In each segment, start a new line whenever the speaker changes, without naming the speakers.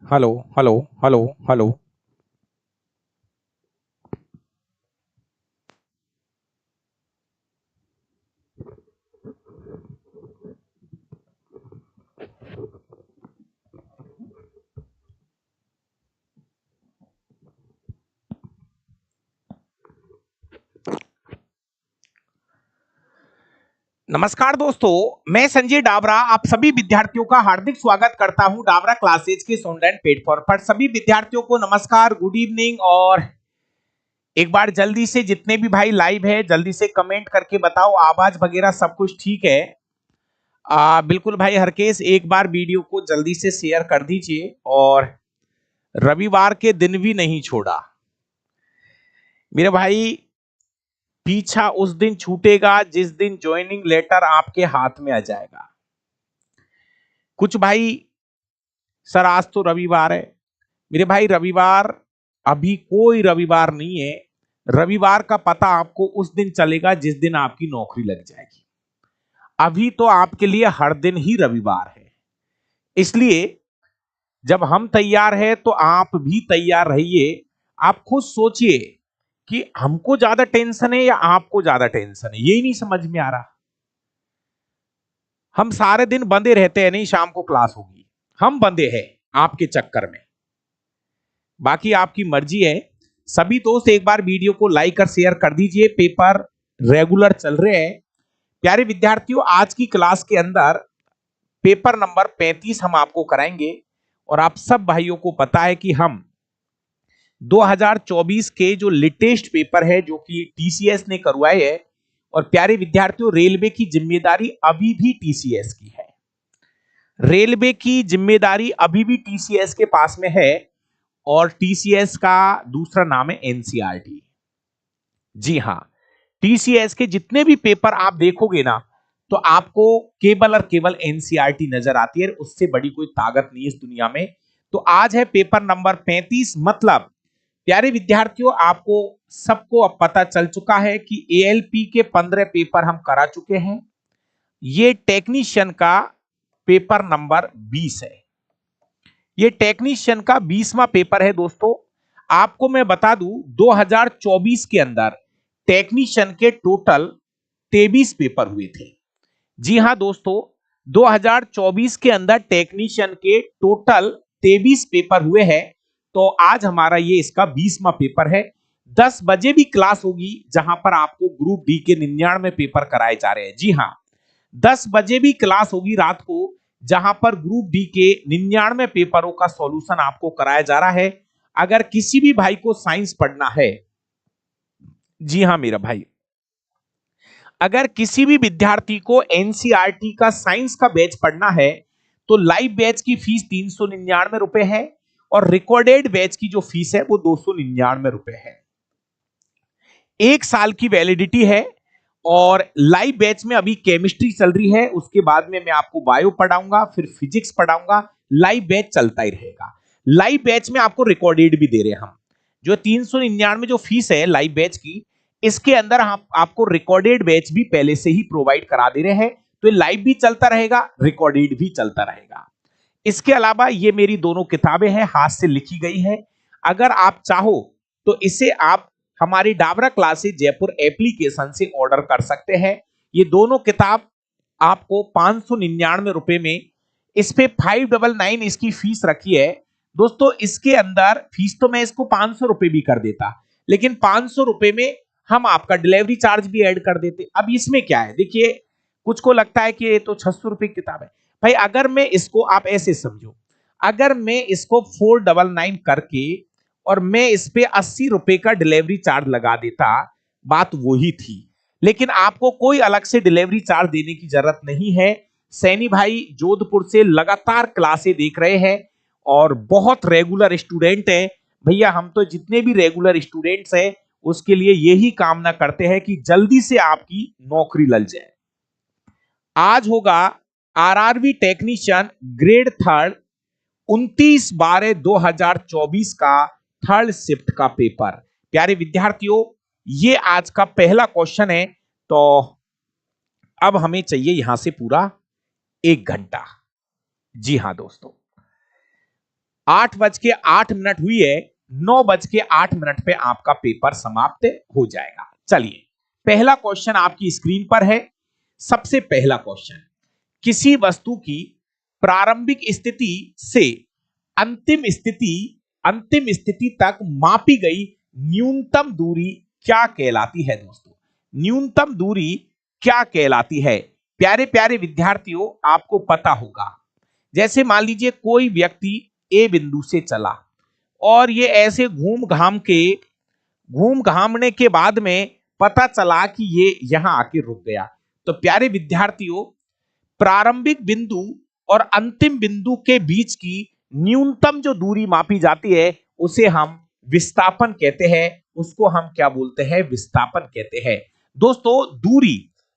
Hello hello hello hello. नमस्कार दोस्तों, मैं संजय डाबरा आप सभी विद्यार्थियों का हार्दिक स्वागत करता हूं डाबरा क्लासेज के ऑनलाइन प्लेटफॉर्म पर। सभी विद्यार्थियों को नमस्कार, गुड इवनिंग। और एक बार जल्दी से जितने भी भाई लाइव है जल्दी से कमेंट करके बताओ आवाज वगैरह सब कुछ ठीक है। बिल्कुल भाई हरकेश, एक बार वीडियो को जल्दी से शेयर कर दीजिए। और रविवार के दिन भी नहीं छोड़ा मेरे भाई, पीछा उस दिन छूटेगा जिस दिन ज्वाइनिंग लेटर आपके हाथ में आ जाएगा। कुछ भाई, सर आज तो रविवार है। मेरे भाई रविवार अभी कोई रविवार नहीं है। रविवार का पता आपको उस दिन चलेगा जिस दिन आपकी नौकरी लग जाएगी। अभी तो आपके लिए हर दिन ही रविवार है। इसलिए जब हम तैयार हैं तो आप भी तैयार रहिए। आप खुद सोचिए कि हमको ज्यादा टेंशन है या आपको ज्यादा टेंशन है, यही नहीं समझ में आ रहा। हम सारे दिन बंदे रहते हैं, नहीं शाम को क्लास होगी, हम बंदे हैं आपके चक्कर में। बाकी आपकी मर्जी है। सभी दोस्त एक बार वीडियो को लाइक और शेयर कर दीजिए। पेपर रेगुलर चल रहे हैं। प्यारे विद्यार्थियों, आज की क्लास के अंदर पेपर नंबर 35 हम आपको कराएंगे। और आप सब भाइयों को पता है कि हम 2024 के जो लेटेस्ट पेपर है जो कि टीसीएस ने करवाए है। और प्यारे विद्यार्थियों, रेलवे की जिम्मेदारी अभी भी टीसीएस की है। रेलवे की जिम्मेदारी अभी भी टीसीएस के पास में है। और टीसीएस का दूसरा नाम है एनसीईआरटी। जी हां, टीसीएस के जितने भी पेपर आप देखोगे ना, तो आपको केवल और केवल एनसीईआरटी नजर आती है। उससे बड़ी कोई ताकत नहीं है इस दुनिया में। तो आज है पेपर नंबर 35। मतलब प्यारे विद्यार्थियों, आपको सबको अब पता चल चुका है कि एएलपी के 15 पेपर हम करा चुके हैं। ये टेक्नीशियन का पेपर नंबर 20 है। ये टेक्नीशियन का 20वां पेपर है दोस्तों। आपको मैं बता दूं, 2024 के अंदर टेक्नीशियन के टोटल 23 पेपर हुए थे। जी हां दोस्तों, 2024 के अंदर टेक्नीशियन के टोटल 23 पेपर हुए हैं। तो आज हमारा ये इसका 20वां पेपर है। 10 बजे भी क्लास होगी जहां पर आपको ग्रुप डी के 99 पेपर कराए जा रहे हैं। जी हां, 10 बजे भी क्लास होगी रात को, जहां पर ग्रुप डी के 99 पेपरों का सॉल्यूशन आपको कराया जा रहा है। अगर किसी भी भाई को साइंस पढ़ना है, जी हां मेरा भाई, अगर किसी भी विद्यार्थी को एनसीईआरटी का साइंस का बैच पढ़ना है तो लाइव बैच की फीस 399 रुपए है। और रिकॉर्डेड बैच की जो फीस है वो 299 रुपए है। 1 साल की वैलिडिटी है। और लाइव बैच में अभी केमिस्ट्री चल रही है, उसके बाद में मैं आपको बायो पढ़ाऊंगा, फिर फिजिक्स पढ़ाऊंगा। लाइव बैच चलता ही रहेगा। लाइव बैच में आपको रिकॉर्डेड भी दे रहे हैं हम। जो 399 जो फीस है लाइव बैच की, इसके अंदर हम आपको रिकॉर्डेड बैच भी पहले से ही प्रोवाइड करा दे रहे हैं। तो ये लाइव भी चलता रहेगा, रिकॉर्डेड भी चलता रहेगा। इसके अलावा ये मेरी दोनों किताबें हैं, हाथ से लिखी गई है। अगर आप चाहो तो इसे आप हमारी डाबरा क्लासेस जयपुर एप्लीकेशन से ऑर्डर कर सकते हैं। ये दोनों किताब आपको 599 रुपए में, इस पे 599 इसकी फीस रखी है दोस्तों। इसके अंदर फीस तो मैं इसको 500 रुपए भी कर देता, लेकिन 500 रुपए में हम आपका डिलीवरी चार्ज भी ऐड कर देते। अब इसमें क्या है, देखिए, कुछ को लगता है कि ये तो 600 रुपए की किताब है। भाई अगर मैं इसको, आप ऐसे समझो, अगर मैं इसको 499 करके और मैं इस पे 80 रुपए का डिलीवरी चार्ज लगा देता, बात वही थी। लेकिन आपको कोई अलग से डिलीवरी चार्ज देने की जरूरत नहीं है। सैनी भाई जोधपुर से लगातार क्लासें देख रहे हैं और बहुत रेगुलर स्टूडेंट है। भैया हम तो जितने भी रेगुलर स्टूडेंट्स हैं उसके लिए यही कामना करते हैं कि जल्दी से आपकी नौकरी लग जाए। आज होगा आरआरबी टेक्नीशियन ग्रेड थर्ड 29/12/2024 का थर्ड शिफ्ट का पेपर। प्यारे विद्यार्थियों, ये आज का पहला क्वेश्चन है। तो अब हमें चाहिए यहां से पूरा 1 घंटा। जी हां दोस्तों, 8:08 हुई है, 9:08 पे आपका पेपर समाप्त हो जाएगा। चलिए, पहला क्वेश्चन आपकी स्क्रीन पर है। सबसे पहला क्वेश्चन, किसी वस्तु की प्रारंभिक स्थिति से अंतिम स्थिति तक मापी गई न्यूनतम दूरी क्या कहलाती है? दोस्तों, न्यूनतम दूरी क्या कहलाती है? प्यारे प्यारे विद्यार्थियों, आपको पता होगा, जैसे मान लीजिए कोई व्यक्ति ए बिंदु से चला और ये ऐसे घूम घामने के बाद में पता चला कि ये यहां आके रुक गया। तो प्यारे विद्यार्थियों, प्रारंभिक बिंदु और अंतिम बिंदु के बीच की न्यूनतम जो दूरी मापी जाती है उसे हम विस्थापन कहते हैं। उसको हम क्या बोलते हैं? विस्थापन कहते हैं। दोस्तों,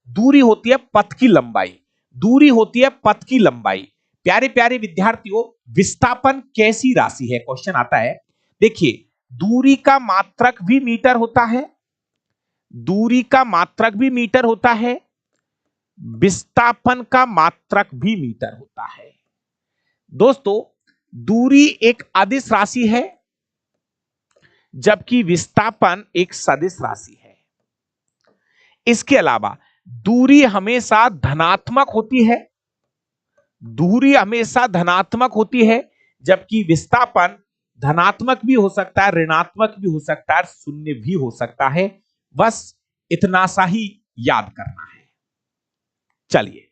दूरी होती है पथ की लंबाई। दूरी होती है पथ की लंबाई। प्यारे प्यारे विद्यार्थियों, विस्थापन कैसी राशि है? क्वेश्चन आता है। देखिए, दूरी का मात्रक भी मीटर होता है, दूरी का मात्रक भी मीटर होता है, विस्थापन का मात्रक भी मीटर होता है। दोस्तों, दूरी एक अदिश राशि है जबकि विस्थापन एक सदिश राशि है। इसके अलावा दूरी हमेशा धनात्मक होती है, दूरी हमेशा धनात्मक होती है, जबकि विस्थापन धनात्मक भी हो सकता है, ऋणात्मक भी हो सकता है, शून्य भी हो सकता है। बस इतना सा ही याद करना है। चलिए,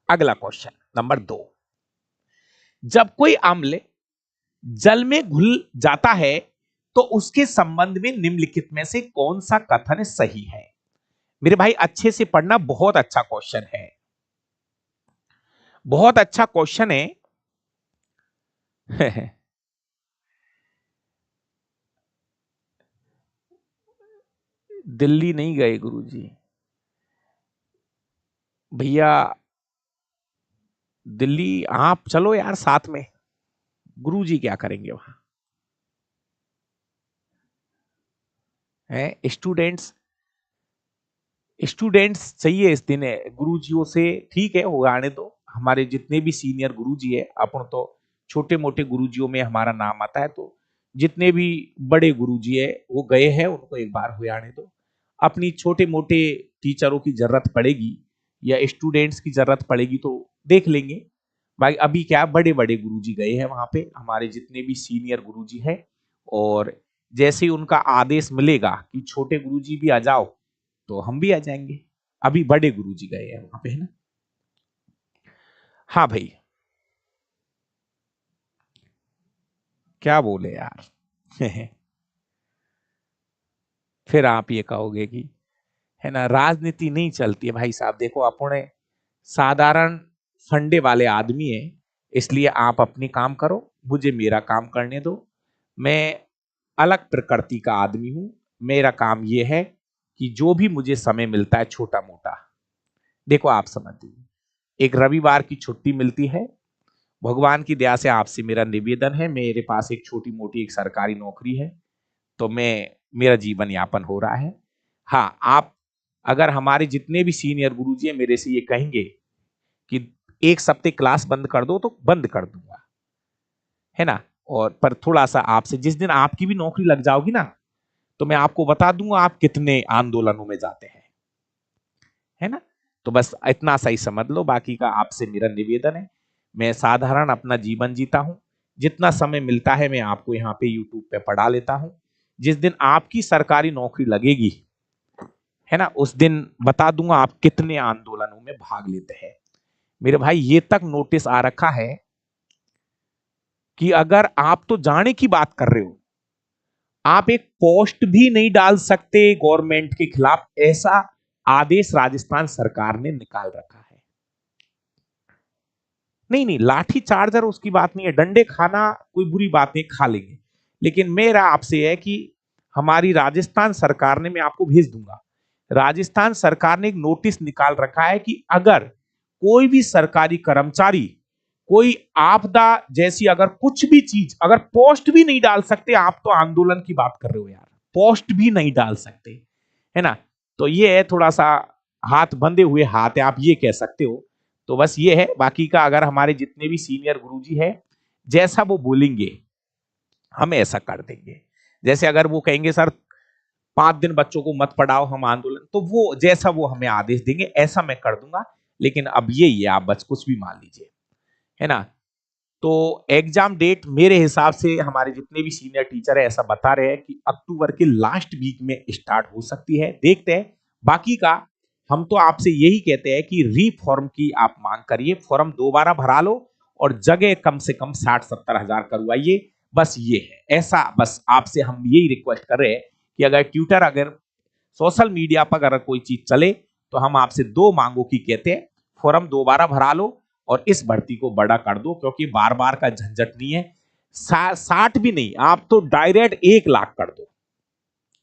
अगला क्वेश्चन नंबर 2, जब कोई अम्ल जल में घुल जाता है तो उसके संबंध में निम्नलिखित में से कौन सा कथन सही है? मेरे भाई, अच्छे से पढ़ना, बहुत अच्छा क्वेश्चन है, बहुत अच्छा क्वेश्चन है। दिल्ली नहीं गए गुरुजी? भैया, दिल्ली आप चलो यार साथ में, गुरुजी क्या करेंगे वहां? है स्टूडेंट्स, स्टूडेंट्स चाहिए इस दिन है गुरुजियों से। ठीक है, वो आने दो। हमारे जितने भी सीनियर गुरुजी है, अपन तो छोटे मोटे गुरुजियों में हमारा नाम आता है, तो जितने भी बड़े गुरुजी है वो गए हैं, उनको एक बार हुए आने दो। अपनी छोटे मोटे टीचरों की जरूरत पड़ेगी या स्टूडेंट्स की जरूरत पड़ेगी तो देख लेंगे। भाई अभी क्या, बड़े बड़े गुरुजी गए हैं वहां पे, हमारे जितने भी सीनियर गुरुजी हैं, और जैसे ही उनका आदेश मिलेगा कि छोटे गुरुजी भी आ जाओ तो हम भी आ जाएंगे। अभी बड़े गुरुजी गए हैं वहां पे, है ना? हाँ भाई, क्या बोले यार। फिर आप ये कहोगे कि, है ना, राजनीति नहीं चलती है। भाई साहब देखो, अपने साधारण फंडे वाले आदमी है, इसलिए आप अपनी काम करो, मुझे मेरा काम करने दो। मैं अलग प्रकृति का आदमी हूं। मेरा काम यह है कि जो भी मुझे समय मिलता है छोटा मोटा, देखो आप समझिए, एक रविवार की छुट्टी मिलती है, भगवान की दया से आपसे मेरा निवेदन है, मेरे पास एक छोटी मोटी एक सरकारी नौकरी है, तो मेरा जीवन यापन हो रहा है। हाँ, आप अगर हमारे जितने भी सीनियर गुरुजी हैं मेरे से ये कहेंगे कि एक सप्ताह क्लास बंद कर दो तो बंद कर दूंगा, है ना? और पर थोड़ा सा आपसे, जिस दिन आपकी भी नौकरी लग जाओगी ना, तो मैं आपको बता दूंगा आप कितने आंदोलनों में जाते हैं, है ना? तो बस इतना सा ही समझ लो, बाकी का आपसे मेरा निवेदन है। मैं साधारण अपना जीवन जीता हूं, जितना समय मिलता है मैं आपको यहाँ पे यूट्यूब पे पढ़ा लेता हूं। जिस दिन आपकी सरकारी नौकरी लगेगी, है ना, उस दिन बता दूंगा आप कितने आंदोलनों में भाग लेते हैं। मेरे भाई, ये तक नोटिस आ रखा है कि अगर आप तो जाने की बात कर रहे हो, आप एक पोस्ट भी नहीं डाल सकते गवर्नमेंट के खिलाफ, ऐसा आदेश राजस्थान सरकार ने निकाल रखा है। नहीं नहीं, लाठी चार्जर उसकी बात नहीं है, डंडे खाना कोई बुरी बात नहीं, खा लेंगे। लेकिन मेरा आपसे है कि हमारी राजस्थान सरकार ने, मैं आपको भेज दूंगा, राजस्थान सरकार ने एक नोटिस निकाल रखा है कि अगर कोई भी सरकारी कर्मचारी कोई आपदा जैसी अगर कुछ भी चीज, अगर पोस्ट भी नहीं डाल सकते, आप तो आंदोलन की बात कर रहे हो यार, पोस्ट भी नहीं डाल सकते, है ना? तो ये है थोड़ा सा हाथ बंधे हुए हाथ है, आप ये कह सकते हो। तो बस ये है, बाकी का अगर हमारे जितने भी सीनियर गुरुजी है जैसा वो बोलेंगे हम ऐसा कर देंगे। जैसे अगर वो कहेंगे सर 5 दिन बच्चों को मत पढ़ाओ हम आंदोलन, तो वो जैसा वो हमें आदेश देंगे ऐसा मैं कर दूंगा। लेकिन अब ये आप बस कुछ भी मान लीजिए, है ना। तो एग्जाम डेट मेरे हिसाब से हमारे जितने भी सीनियर टीचर है ऐसा बता रहे हैं कि अक्टूबर के लास्ट वीक में स्टार्ट हो सकती है, देखते हैं। बाकी का हम तो आपसे यही कहते हैं कि रीफॉर्म की आप मांग करिए, फॉर्म दोबारा भरा लो और जगह कम से कम 60-70 हजार करवाइए। बस ये है, ऐसा बस आपसे हम यही रिक्वेस्ट कर रहे हैं कि अगर ट्विटर, अगर सोशल मीडिया पर अगर कोई चीज चले तो हम आपसे 2 मांगों की कहते हैं, फॉर्म दोबारा भरा लो और इस भर्ती को बड़ा कर दो, क्योंकि बार बार का झंझट नहीं है। 60 भी नहीं, आप तो डायरेक्ट 1 लाख कर दो,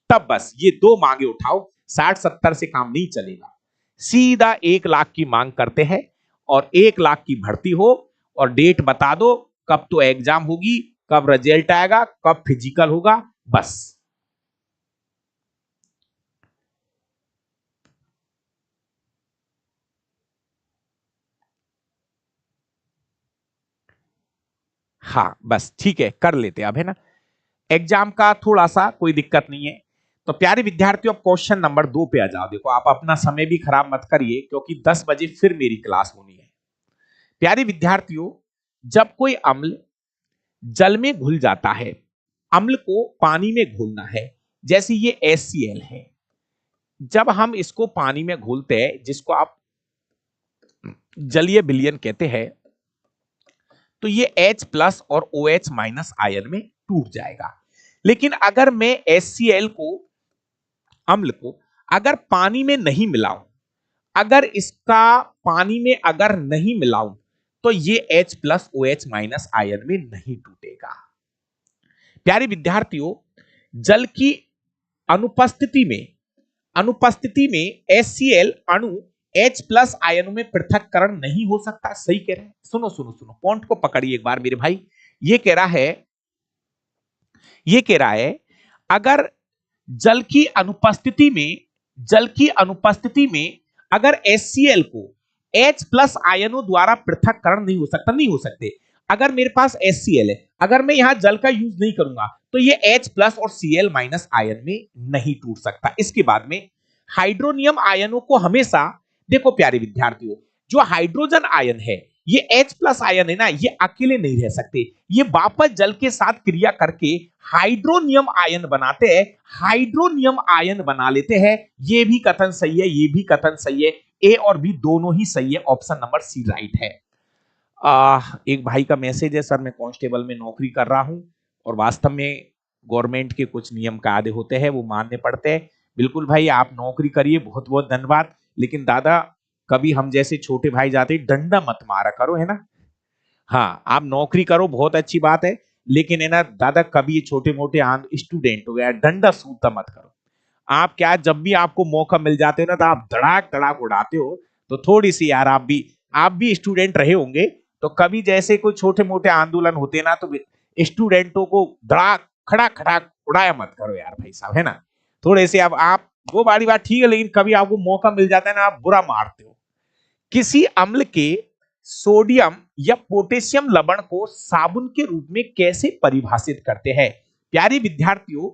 तब बस ये 2 मांगे उठाओ। 60-70 से काम नहीं चलेगा, सीधा 1 लाख की मांग करते हैं और 1 लाख की भर्ती हो। और डेट बता दो कब तो एग्जाम होगी, कब रिजल्ट आएगा, कब फिजिकल होगा, बस। हाँ बस ठीक है, कर लेते अब, है ना। एग्जाम का थोड़ा सा कोई दिक्कत नहीं है। तो प्यारे विद्यार्थियों, अब क्वेश्चन नंबर 2 पे आ जाओ। देखो आप अपना समय भी खराब मत करिए, क्योंकि 10 बजे फिर मेरी क्लास होनी है। प्यारे विद्यार्थियों, जब कोई अम्ल जल में घुल जाता है, अम्ल को पानी में घोलना है, जैसे ये HCl है। जब हम इसको पानी में घोलते हैं, जिसको आप जलीय विलयन कहते हैं, तो ये H+ और OH- आयन में टूट जाएगा। लेकिन अगर मैं HCl को, अम्ल को अगर पानी में नहीं मिलाऊं, अगर इसका पानी में अगर नहीं मिलाऊं, तो ये H+OH- आयन में नहीं टूटेगा। प्यारे विद्यार्थियों, जल की अनुपस्थिति में HCl अणु H+ आयनों में पृथक्करण नहीं हो सकता। सही कह रहे हैं। सुनो सुनो सुनो, पॉइंट को पकड़िए एक बार मेरे भाई। ये कह रहा है, ये कह रहा है अगर जल की अनुपस्थिति में, जल की अनुपस्थिति में अगर HCl को H+ आयनों द्वारा पृथक्करण नहीं हो सकता, नहीं हो सकते। अगर मेरे पास HCl है, अगर मैं यहां जल का यूज नहीं करूंगा, तो ये H+ और Cl- आयन में नहीं टूट सकता। इसके बाद में हाइड्रोनियम आयनों को हमेशा, देखो प्यारे विद्यार्थियों, जो हाइड्रोजन आयन है, ये H+ आयन है ना, ये अकेले नहीं रह सकते, ये वापस जल के साथ क्रिया करके हाइड्रोनियम आयन बनाते हैं, हाइड्रोनियम आयन बना लेते हैं। ये भी कथन सही है, ये भी कथन सही है, ए और बी दोनों ही सही है। ऑप्शन नंबर सी राइट है। एक भाई का मैसेज है, सर मैं कांस्टेबल में नौकरी कर रहा हूं और वास्तव में गवर्नमेंट के कुछ नियम कायदे होते हैं वो मानने पड़ते हैं। बिल्कुल भाई, आप नौकरी करिए, बहुत बहुत धन्यवाद। लेकिन दादा, कभी हम जैसे छोटे भाई जाते डंडा मत मारा करो, है ना। हाँ, आप नौकरी करो, बहुत अच्छी बात है, लेकिन है ना दादा, कभी छोटे मोटे स्टूडेंट हो गया, डंडा सूता मत करो। आप क्या, जब भी आपको मौका मिल जाते हो ना, तो आप धड़ाक धड़ाक उड़ाते हो। तो थोड़ी सी यार, आप भी स्टूडेंट रहे होंगे, तो कभी जैसे कोई छोटे मोटे आंदोलन होते हैं ना, तो स्टूडेंटों को धड़ाक खड़ाक खड़ाक उड़ाया मत करो यार भाई साहब, है ना। थोड़े से अब आप, वो बारी बात ठीक है, लेकिन कभी आपको मौका मिल जाता है ना, आप बुरा मारते हो। किसी अम्ल के सोडियम या पोटेशियम लवण को साबुन के रूप में कैसे परिभाषित करते हैं? प्यारे विद्यार्थियों,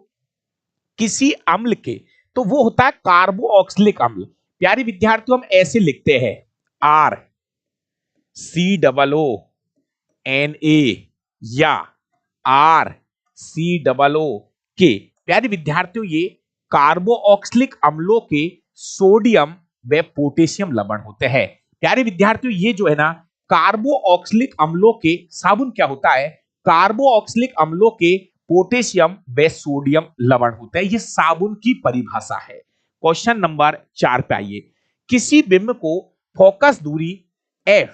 किसी अम्ल के, तो वो होता है कार्बोक्सिलिक अम्ल। प्यारे विद्यार्थियों, हम ऐसे लिखते हैं RCOO या RCOO। प्यारे विद्यार्थियों, ये कार्बोक्सिलिक अम्लों के सोडियम व पोटेशियम लवण होते हैं। प्यारे विद्यार्थियों, ये जो है ना, कार्बोक्सिलिक अम्लों के साबुन क्या होता है, कार्बोक्सिलिक अम्लों के पोटेशियम व सोडियम लवण होते हैं। ये साबुन की परिभाषा है। क्वेश्चन नंबर 4 पे आइए। किसी बिंब को फोकस दूरी F,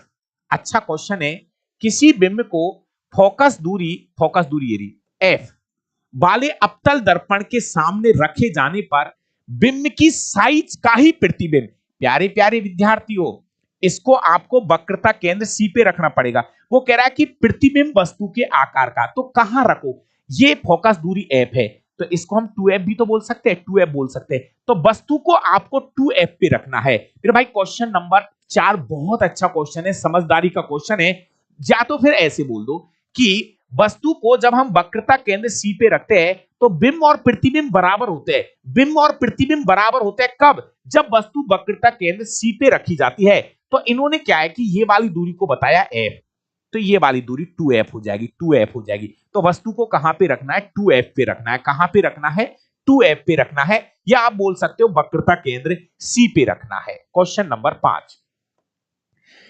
अच्छा क्वेश्चन है, किसी बिंब को फोकस दूरी यदि F वाले अवतल दर्पण के सामने रखे जाने पर बिंब की साइज का ही प्रतिबिंब। प्यारे प्यारे विद्यार्थियों, इसको आपको वक्रता केंद्र सी पे रखना पड़ेगा। वो कह रहा है कि प्रतिबिंब वस्तु के आकार का, तो कहां रखो, ये फोकस दूरी F है, तो इसको हम 2f भी तो बोल सकते हैं, 2f बोल सकते हैं। तो वस्तु को आपको 2f पे रखना है। फिर भाई क्वेश्चन नंबर 4 बहुत अच्छा क्वेश्चन है, समझदारी का क्वेश्चन है। या तो फिर ऐसे बोल दो कि वस्तु को जब हम वक्रता केंद्र C पे रखते हैं तो बिंब और प्रतिबिंब बराबर होते हैं। बिंब और प्रतिबिंब बराबर होते हैं कब? जब वस्तु वक्रता केंद्र C पे रखी जाती है। तो इन्होंने क्या है कि ये वाली दूरी को बताया f, तो ये वाली दूरी 2f हो जाएगी, 2f हो जाएगी। तो वस्तु को कहां पे रखना है? 2f पे रखना है। कहां पे रखना है? 2f पे रखना है, या आप बोल सकते हो वक्रता केंद्र C पे रखना है। क्वेश्चन नंबर 5,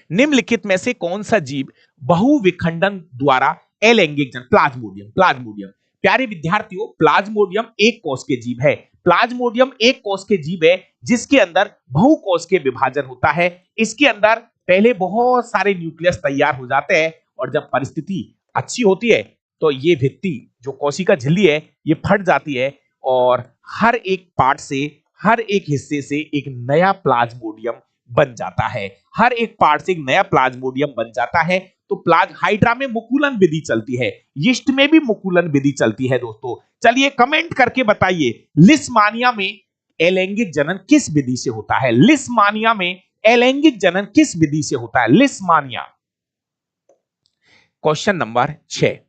निम्नलिखित में से कौन सा जीव बहुविखंडन द्वारा अलैंगिक जन? प्लाज्मोडियम। प्लाज्मोडियम प्यारे विद्यार्थियों, प्लाज्मोडियम एक कोश के जीव है। प्लाज्मोडियम एक कोश के जीव है जिसके अंदर बहुकोश के विभाजन होता है। इसके अंदर पहले बहुत सारे न्यूक्लियस तैयार हो जाते हैं और जब परिस्थिति अच्छी होती है तो ये भित्ति जो कोशिका झिल्ली है ये फट जाती है और हर एक पार्ट से, हर एक हिस्से से एक नया प्लाज्मोडियम बन जाता है। हर एक पार्ट से एक नया प्लाज्मोडियम बन जाता है। तो हाइड्रा में मुकुलन विधि चलती है, यीस्ट में भी मुकुलन विधि चलती है दोस्तों। चलिए कमेंट करके बताइए, लिस्मानिया में अलैंगिक जनन किस विधि से होता है? लिस्मानिया में अलैंगिक जनन किस विधि से होता है? लिस्मानिया। क्वेश्चन नंबर 6,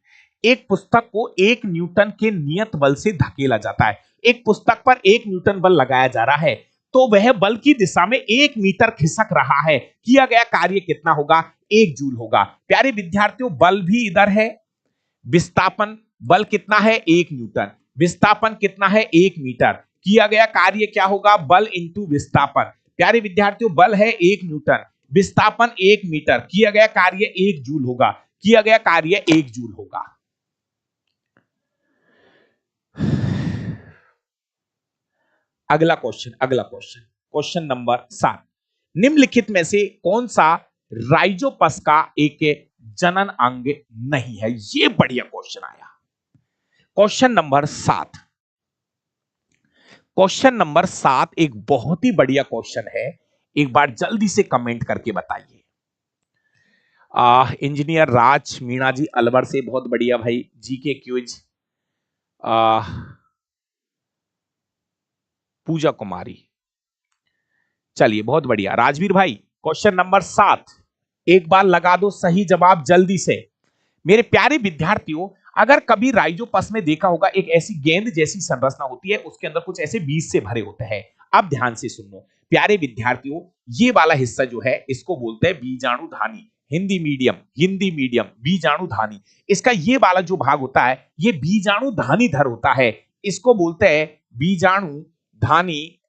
एक पुस्तक को 1 न्यूटन के नियत बल से धकेला जाता है। एक पुस्तक पर 1 न्यूटन बल लगाया जा रहा है तो वह बल की दिशा में 1 मीटर खिसक रहा है। किया गया कार्य कितना होगा? 1 जूल होगा। प्यारे विद्यार्थियों, बल भी इधर है, विस्थापन बल कितना है? 1 न्यूटन, विस्थापन कितना है? 1 मीटर। किया गया कार्य क्या होगा? बल इंटू विस्थापन। प्यारे विद्यार्थियों, बल है 1 न्यूटन, विस्थापन 1 मीटर, किया गया कार्य 1 जूल होगा। किया गया कार्य 1 जूल होगा। अगला क्वेश्चन, क्वेश्चन नंबर 7, निम्नलिखित में से कौन सा राइजोपस का एक जनन अंग नहीं है? ये बढ़िया क्वेश्चन आया। क्वेश्चन नंबर 7 एक बहुत ही बढ़िया क्वेश्चन है। एक बार जल्दी से कमेंट करके बताइए। इंजीनियर राज मीणा जी अलवर से, बहुत बढ़िया भाई। जीके क्विज पूजा कुमारी, चलिए बहुत बढ़िया। राजवीर भाई, क्वेश्चन नंबर 7 एक बार लगा दो सही जवाब जल्दी से। मेरे प्यारे विद्यार्थियों, अगर कभी राइजोपस में देखा होगा एक ऐसी गेंद जैसी संरचना होती है, उसके अंदर कुछ ऐसे बीज से भरे होते हैं। अब ध्यान से सुनो प्यारे विद्यार्थियों, ये वाला हिस्सा जो है इसको बोलते हैं बीजाणुधानी। हिंदी मीडियम बीजाणुधानी। इसका ये वाला जो भाग होता है ये बीजाणुधानी धर होता है, इसको बोलते हैं बीजाणुधानी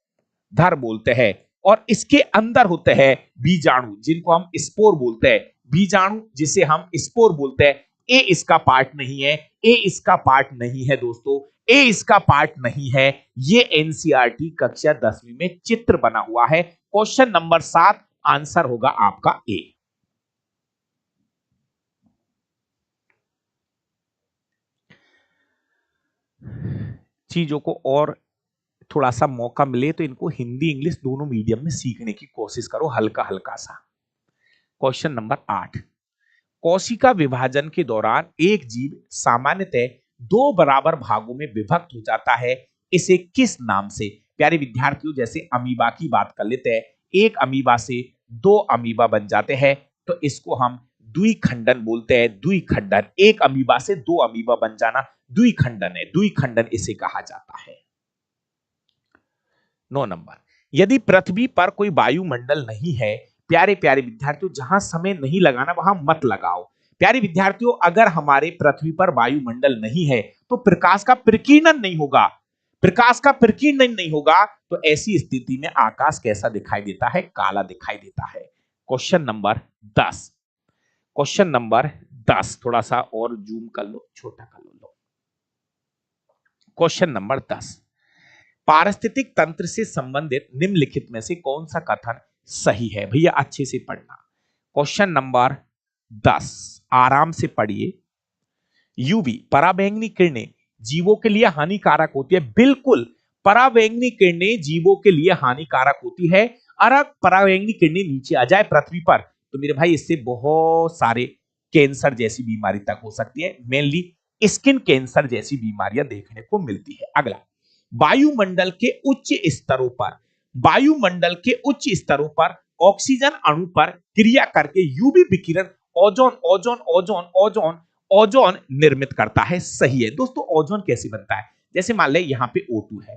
धर बोलते हैं। और इसके अंदर होते हैं बीजाणु जिनको हम स्पोर बोलते हैं। बीजाणु जिसे हम स्पोर बोलते हैं। ए इसका पार्ट नहीं है, ए इसका पार्ट नहीं है दोस्तों, ए इसका पार्ट नहीं है। ये एनसीईआरटी कक्षा 10वीं में चित्र बना हुआ है। क्वेश्चन नंबर 7 आंसर होगा आपका ए। चीजों को और थोड़ा सा मौका मिले तो इनको हिंदी इंग्लिश दोनों मीडियम में सीखने की कोशिश करो, हल्का हल्का सा। क्वेश्चन नंबर 8, कोशिका विभाजन के दौरान एक जीव सामान्यतः 2 बराबर भागों में विभक्त हो जाता है, इसे किस नाम से? प्यारे विद्यार्थियों, जैसे अमीबा की बात कर लेते हैं, एक अमीबा से 2 अमीबा बन जाते हैं तो इसको हम द्विखंडन बोलते हैं। द्विखंडन, एक अमीबा से 2 अमीबा बन जाना द्विखंडन है, द्विखंडन इसे कहा जाता है। 9 नंबर, यदि पृथ्वी पर कोई वायुमंडल नहीं है, प्यारे प्यारे विद्यार्थियों जहां समय नहीं लगाना वहां मत लगाओ। प्यारे विद्यार्थियों, अगर हमारे पृथ्वी पर वायुमंडल नहीं है तो प्रकाश का प्रकीर्णन नहीं होगा। प्रकाश का प्रकीर्णन नहीं होगा तो ऐसी स्थिति में आकाश कैसा दिखाई देता है? काला दिखाई देता है। क्वेश्चन नंबर 10, क्वेश्चन नंबर 10 थोड़ा सा और जूम कर लो, छोटा कर लो। क्वेश्चन नंबर 10, पारिस्थितिक तंत्र से संबंधित निम्नलिखित में से कौन सा कथन सही है? भैया अच्छे से पढ़ना। क्वेश्चन नंबर 10 आराम से पढ़िए। यूवी पराबैंगनी किरणें जीवों के लिए हानिकारक होती है। बिल्कुल, पराबैंगनी किरणें जीवों के लिए हानिकारक होती है। अगर पराबैंगनी किरणें नीचे आ जाए पृथ्वी पर तो मेरे भाई इससे बहुत सारे कैंसर जैसी बीमारी तक हो सकती है। मेनली स्किन कैंसर जैसी बीमारियां देखने को मिलती है। अगला, वायुमंडल के उच्च स्तरों पर, वायुमंडल के उच्च स्तरों पर ऑक्सीजन अणु पर क्रिया करके यूवी विकिरण ozone ozone ozone ozone ozone निर्मित करता है। सही है दोस्तों। ओजोन कैसे बनता है? जैसे मान ले यहां पे O2 है,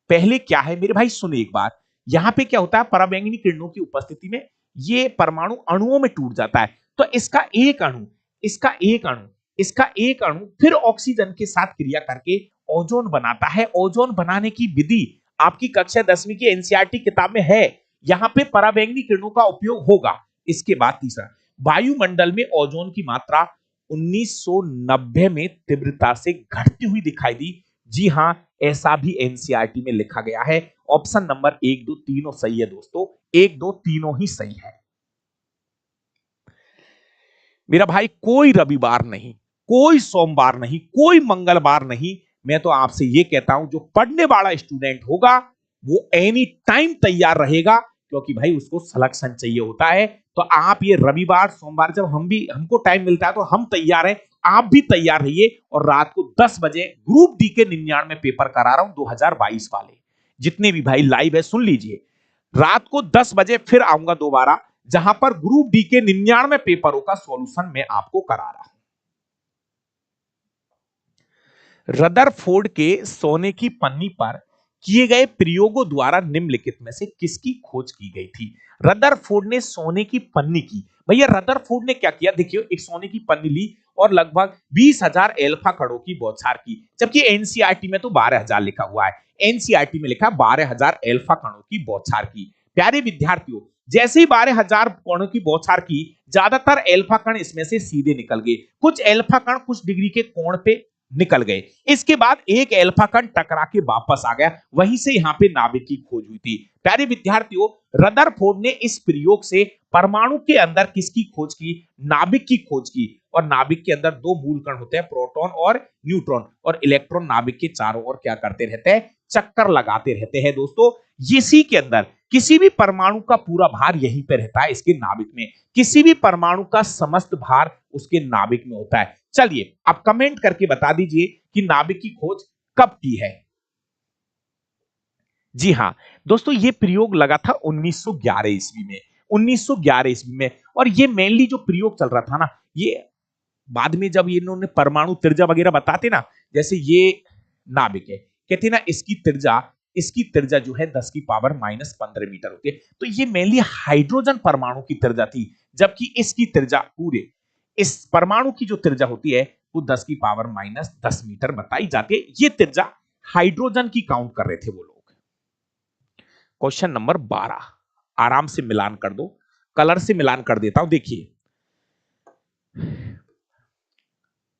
पहले क्या है मेरे भाई, सुनो एक बात, यहां पे क्या होता है, पराबैंगनी किरणों की उपस्थिति में ये परमाणु अणुओं में टूट जाता है, तो इसका एक अणु, इसका एक अणु, इसका एक अणु फिर ऑक्सीजन के साथ क्रिया करके ओजोन बनाता है। ओजोन बनाने की विधि आपकी कक्षा 10वीं की एनसीईआरटी किताब में है, यहां पे पराबैंगनी किरणों का उपयोग होगा। इसके बाद तीसरा, वायुमंडल में ओजोन की मात्रा 1990 में तीव्रता से घटती हुई दिखाई दी। जी हां, ऐसा भी एनसीईआरटी में लिखा गया है। ऑप्शन नंबर 1 2 तीनों सही है दोस्तों, 1 2 तीनों ही सही है मेरा भाई। कोई रविवार नहीं, कोई सोमवार नहीं, कोई मंगलवार नहीं, मैं तो आपसे यह कहता हूं जो पढ़ने वाला स्टूडेंट होगा वो एनी टाइम तैयार रहेगा, क्योंकि भाई उसको सिलेक्शन चाहिए होता है। तो आप ये रविवार सोमवार जब हमको टाइम मिलता है तो हम तैयार हैं, आप भी तैयार रहिए। और रात को 10 बजे ग्रुप डी के 99 पेपर करा रहा हूं 2022 वाले, जितने भी भाई लाइव है सुन लीजिए। रात को 10 बजे फिर आऊंगा दोबारा, जहां पर ग्रुप डी के 99 पेपरों का सॉल्यूशन मैं आपको करा रहा हूं। रदरफोर्ड के सोने की पन्नी पर किए गए प्रयोगों द्वारा निम्नलिखित में से किसकी खोज की गई थी? रदरफोर्ड ने सोने की पन्नी की। भैया रदरफोर्ड ने क्या किया, देखिए एक सोने की पन्नी ली और लगभग 20,000 एल्फा कणों की बौछार की, जबकि एनसीईआरटी में तो 12,000 लिखा हुआ है। एनसीईआरटी में लिखा 12,000 एल्फा कणों की बौछार की। प्यारे विद्यार्थियों, जैसे ही 12,000 कणों की बौछार की, ज्यादातर एल्फा कण इसमें से सीधे निकल गए, कुछ एल्फा कण कुछ डिग्री के कोण पे निकल गए। इसके बाद एक एल्फा कण टकरा के वापस आ गया, वहीं से यहां पे नाभिक की खोज हुई थी। प्यारे विद्यार्थियों, रदरफोर्ड ने इस प्रयोग से परमाणु के अंदर किसकी खोज की? नाभिक की खोज की। और नाभिक के अंदर दो मूल कण होते हैं, प्रोटॉन और न्यूट्रॉन, और इलेक्ट्रॉन नाभिक के चारों ओर क्या करते रहते हैं? चक्कर लगाते रहते हैं। दोस्तों इसी के अंदर किसी भी परमाणु का पूरा भार यहीं पे रहता है, इसके नाभिक में। किसी भी परमाणु का समस्त भार उसके नाभिक में होता है। चलिए आप कमेंट करके बता दीजिए कि नाभिक की खोज कब की है। जी हां दोस्तों, यह प्रयोग लगा था 1911 ईस्वी में, 1911 ईस्वी में। और ये मेनली जो प्रयोग चल रहा था ना, ये बाद में जब इन्होंने परमाणु त्रिज्या वगैरह बताते ना, जैसे ये नाभिक है, कहते ना इसकी त्रिज्या जो है 10 की पावर -15 मीटर होती है, तो ये मेनली हाइड्रोजन परमाणु की त्रिज्या थी, जबकि इसकी त्रिज्या पूरे इस परमाणु की जो त्रिज्या होती है वो 10 की पावर -10 मीटर बताई जाती है। ये त्रिज्या हाइड्रोजन की काउंट कर रहे थे वो लोग। क्वेश्चन नंबर 12, आराम से मिलान कर दो, कलर से मिलान कर देता हूं। देखिए,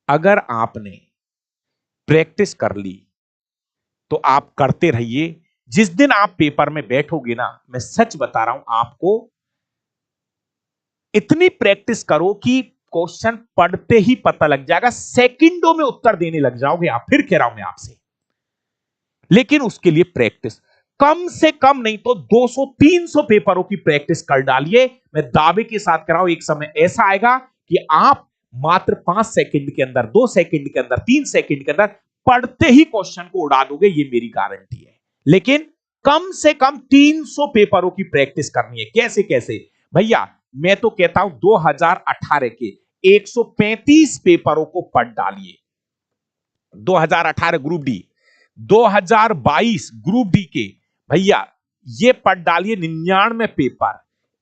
अगर आपने प्रैक्टिस कर ली तो आप करते रहिए। जिस दिन आप पेपर में बैठोगे ना, मैं सच बता रहा हूं आपको, इतनी प्रैक्टिस करो कि क्वेश्चन पढ़ते ही पता लग जाएगा, सेकंडों में उत्तर देने लग जाओगे आप। फिर कह रहा हूं मैं आपसे, लेकिन उसके लिए प्रैक्टिस कम से कम नहीं तो 200-300 पेपरों की प्रैक्टिस कर डालिए। मैं दावे के साथ कह रहा हूं, एक समय ऐसा आएगा कि आप मात्र 5 सेकंड के अंदर, 2 सेकंड के अंदर, 3 सेकंड के अंदर पढ़ते ही क्वेश्चन को उड़ा दोगे, ये मेरी गारंटी है। लेकिन कम से कम 300 पेपरों की प्रैक्टिस करनी है। कैसे कैसे भैया, मैं तो कहता हूं 2018 के 135 पेपरों को पढ़ डालिए। 2018 ग्रुप डी, 2022 ग्रुप डी के भैया ये पढ़ डालिए 99 पेपर।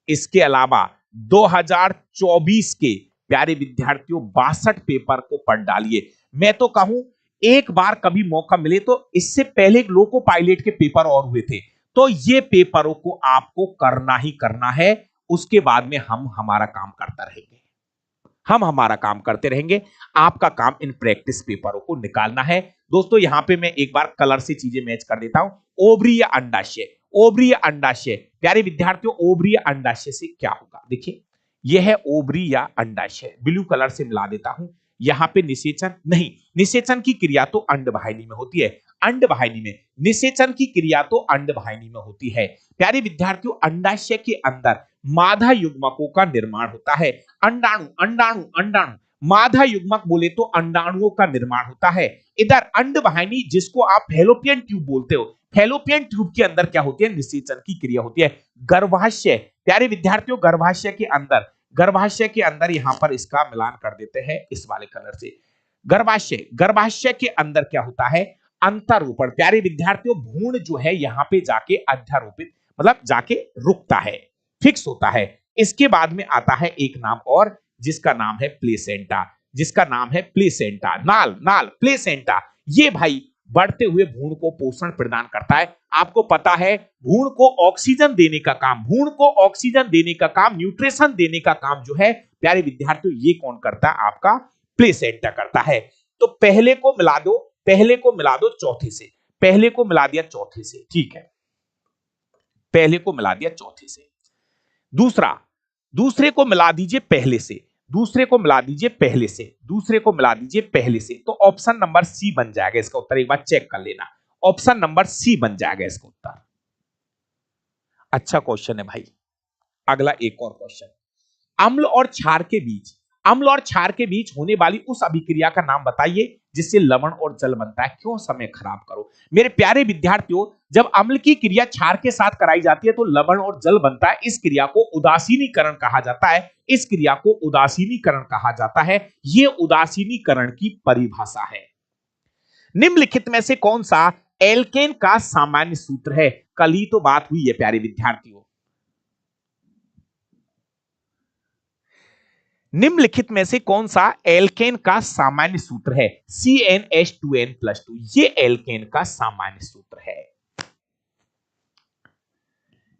इसके अलावा 2024 के प्यारे विद्यार्थियों 62 पेपर को पढ़ डालिए। मैं तो कहूं एक बार कभी मौका मिले तो, इससे पहले लोको पायलट के पेपर और हुए थे, तो ये पेपरों को आपको करना ही करना है। उसके बाद में हम हमारा काम करता रहेंगे, हम हमारा काम करते रहेंगे। आपका काम इन प्रैक्टिस पेपरों को निकालना है। दोस्तों यहां पे मैं एक बार कलर से चीजें मैच कर देता हूं। ओवरी या अंडाशय, ओवरी या अंडाशय, प्यारे विद्यार्थियों ओवरी या अंडाशय से क्या होगा? देखिए यह है ओवरी या अंडाशय, ब्लू कलर से मिला देता हूं। यहां पे निषेचन नहीं, निषेचन की क्रिया तो अंडवाहिनी में होती है, अंडवाहिनी में। निषेचन की क्रिया तो अंडवाहिनी में होती है। प्यारे विद्यार्थियों अंडाशय के अंदर मादा युग्मकों का निर्माण होता है। अंडाणु अंडाणु अंडाणु, मादा युग्मक बोले तो अंडाणुओं का निर्माण होता है। इधर अंडवाहिनी जिसको आप फैलोपियन ट्यूब बोलते हो, फैलोपियन ट्यूब के अंदर क्या होती है, निषेचन की क्रिया होती है। गर्भाशय, प्यारे विद्यार्थियों, गर्भाशय के अंदर यहां पर इसका मिलान कर देते हैं इस वाले कलर से। गर्भाशय के अंदर क्या होता है, अंतरोपण। प्यारे विद्यार्थियों, भ्रूण जो है यहां पे जाके अध्यारोपित मतलब जाके रुकता है, फिक्स होता है। इसके बाद में आता है एक नाम और, जिसका नाम है प्लेसेंटा, नाल प्लेसेंटा। ये भाई बढ़ते हुए भ्रूण को पोषण प्रदान करता है। आपको पता है भ्रूण को ऑक्सीजन देने का काम, न्यूट्रिशन देने का काम जो है प्यारे विद्यार्थियों ये कौन करता है, आपका प्लेसेंटा करता है। तो पहले को मिला दो चौथे से, पहले को मिला दिया चौथे से, ठीक है, पहले को मिला दिया चौथे से। दूसरे को मिला दीजिए पहले से, दूसरे को मिला दीजिए पहले से, तो ऑप्शन नंबर सी बन जाएगा इसका उत्तर। एक बार चेक कर लेना, ऑप्शन नंबर सी बन जाएगा इसका उत्तर। अच्छा क्वेश्चन है भाई। अगला एक और क्वेश्चन, अम्ल और क्षार के बीच होने वाली उस अभिक्रिया का नाम बताइए जिससे लवण और जल बनता है। क्यों समय खराब करो मेरे प्यारे विद्यार्थियों, जब अम्ल की क्रिया क्षार के साथ कराई जाती है तो लवण और जल बनता है। इस क्रिया को उदासीनीकरण कहा जाता है। यह उदासीनीकरण की परिभाषा है। निम्नलिखित में से कौन सा एल्केन का सामान्य सूत्र है? कल ही तो बात हुई है प्यारे विद्यार्थियों। निम्नलिखित में से कौन सा एल्केन का सामान्य सूत्र है? CnH2n+2, ये एल्केन का सामान्य सूत्र है।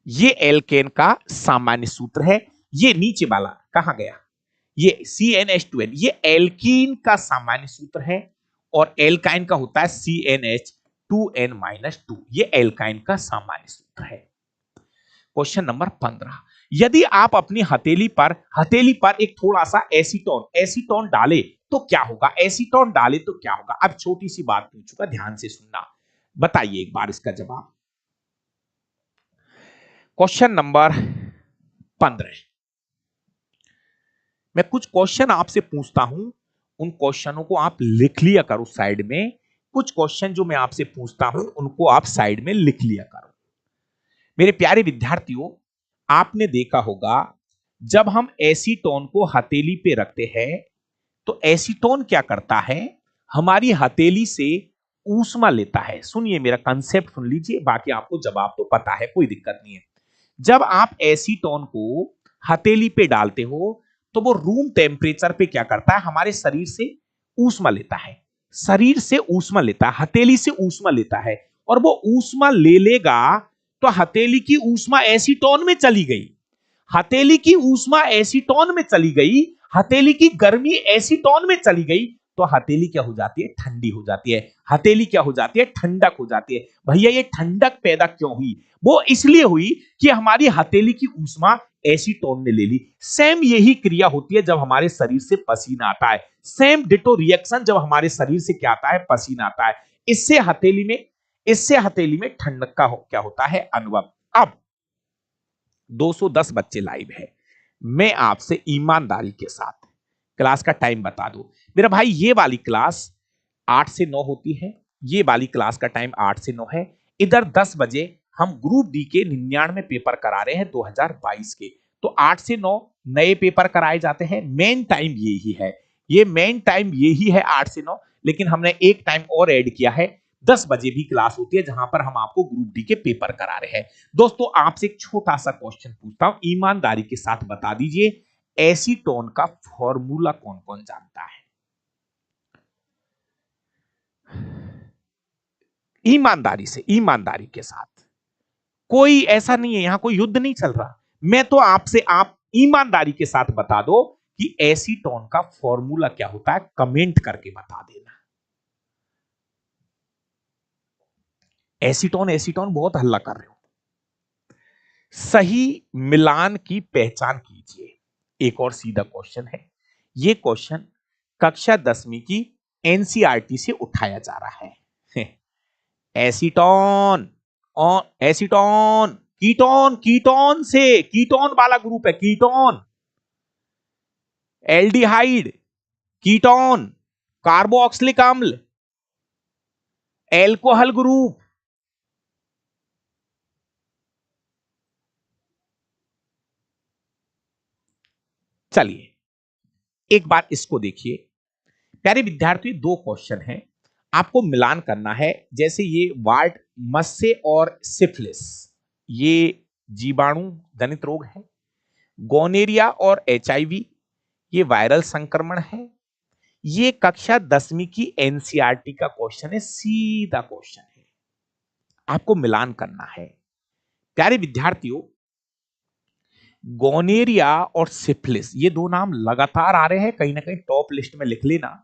ये एल्केन का सामान्य सूत्र है। ये नीचे वाला कहां गया, ये CnH2n, ये एल्कीन का सामान्य सूत्र है और एल्काइन का होता है CnH2n-2, ये एल्काइन का सामान्य सूत्र है। क्वेश्चन नंबर 15, यदि आप अपनी हथेली पर एक थोड़ा सा एसीटोन डाले तो क्या होगा? अब छोटी सी बात पूछूंगा, ध्यान से सुनना, बताइए एक बार इसका जवाब। क्वेश्चन नंबर 15, मैं कुछ क्वेश्चन आपसे पूछता हूं, उन क्वेश्चनों को आप लिख लिया करो साइड में। कुछ क्वेश्चन जो मैं आपसे पूछता हूं उनको आप साइड में लिख लिया करो। मेरे प्यारे विद्यार्थियों, आपने देखा होगा जब हम एसीटोन को हथेली पे रखते हैं तो एसीटोन क्या करता है, हमारी हथेली से ऊष्मा लेता है। सुनिए मेरा कंसेप्ट सुन लीजिए, बाकी आपको जवाब तो पता है, कोई दिक्कत नहीं है। जब आप एसीटोन को हथेली पे डालते हो तो वो रूम टेम्परेचर पे क्या करता है, हमारे शरीर से ऊष्मा लेता है, हथेली से ऊष्मा लेता है, और वो ऊष्मा ले लेगा तो हथेली की ऊष्मा एसीटोन में चली गई, हथेली की गर्मी एसीटोन में चली गई, तो हथेली क्या हो जाती है, ठंडी हो जाती है, ठंडक हो जाती है। भैया ये ठंडक पैदा क्यों हुई? वो इसलिए हुई कि हमारी हथेली की ऊष्मा एसीटोन ने ले ली। सेम यही क्रिया होती है जब हमारे शरीर से पसीना आता है, सेम डिटो रिएक्शन जब हमारे शरीर से क्या आता है, पसीना आता है। इससे हथेली में ठंडक का क्या होता है, अनुभव। अब 210 बच्चे लाइव है, मैं आपसे ईमानदारी के साथ क्लास का टाइम बता दो मेरा भाई। ये वाली क्लास 8 से 9 होती है, ये वाली क्लास का टाइम 8 से 9 है। इधर 10 बजे हम ग्रुप डी के 99 पेपर करा रहे हैं 2022 के, तो 8 से 9 नए पेपर कराए जाते हैं। मेन टाइम यही है 8 से 9, लेकिन हमने एक टाइम और ऐड किया है, 10 बजे भी क्लास होती है जहां पर हम आपको ग्रुप डी के पेपर करा रहे हैं। दोस्तों आपसे एक छोटा सा क्वेश्चन पूछता हूं, ईमानदारी के साथ बता दीजिए, एसीटोन का फॉर्मूला कौन कौन जानता है? ईमानदारी के साथ, कोई ऐसा नहीं है, यहां कोई युद्ध नहीं चल रहा। मैं तो आपसे, आप ईमानदारी के साथ बता दो कि एसीटोन का फॉर्मूला क्या होता है, कमेंट करके बता देना। एसीटोन बहुत हल्ला कर रहे हो। सही मिलान की पहचान कीजिए। एक और सीधा क्वेश्चन है, यह क्वेश्चन कक्षा 10वीं की एनसीईआरटी से उठाया जा रहा है। एसीटोन कीटोन वाला ग्रुप है, कीटोन, एल्डिहाइड, कीटोन, कार्बोक्सिलिक अम्ल, एल्कोहल ग्रुप। चलिए एक बार इसको देखिए प्यारे विद्यार्थियों, दो क्वेश्चन हैं, आपको मिलान करना है। जैसे ये वार्ड मस्से और सिफिलिस, ये जीवाणु जनित रोग है। गोनेरिया और एचआईवी, ये वायरल संक्रमण है। ये कक्षा 10वीं की एनसीईआरटी का क्वेश्चन है, सीधा क्वेश्चन है, आपको मिलान करना है। प्यारे विद्यार्थियों, गोनेरिया और सिफिलिस, ये दो नाम लगातार आ रहे हैं, कहीं ना कहीं टॉप लिस्ट में लिख लेना।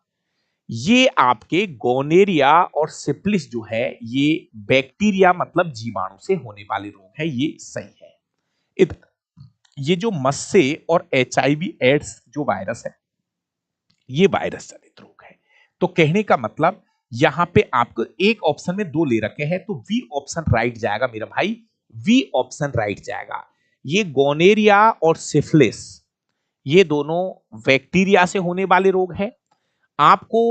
ये आपके गोनेरिया और सिफिलिस जो है ये बैक्टीरिया मतलब जीवाणु से होने वाले रोग है, ये सही है। ये जो मस्से और एचआईवी एड्स जो वायरस है, ये वायरस जनित रोग है। तो कहने का मतलब यहां पे आपको एक ऑप्शन में दो ले रखे हैं, तो वी ऑप्शन राइट जाएगा मेरा भाई, वी ऑप्शन राइट जाएगा। ये गोनेरिया और सिफिलिस, ये दोनों बैक्टीरिया से होने वाले रोग हैं। आपको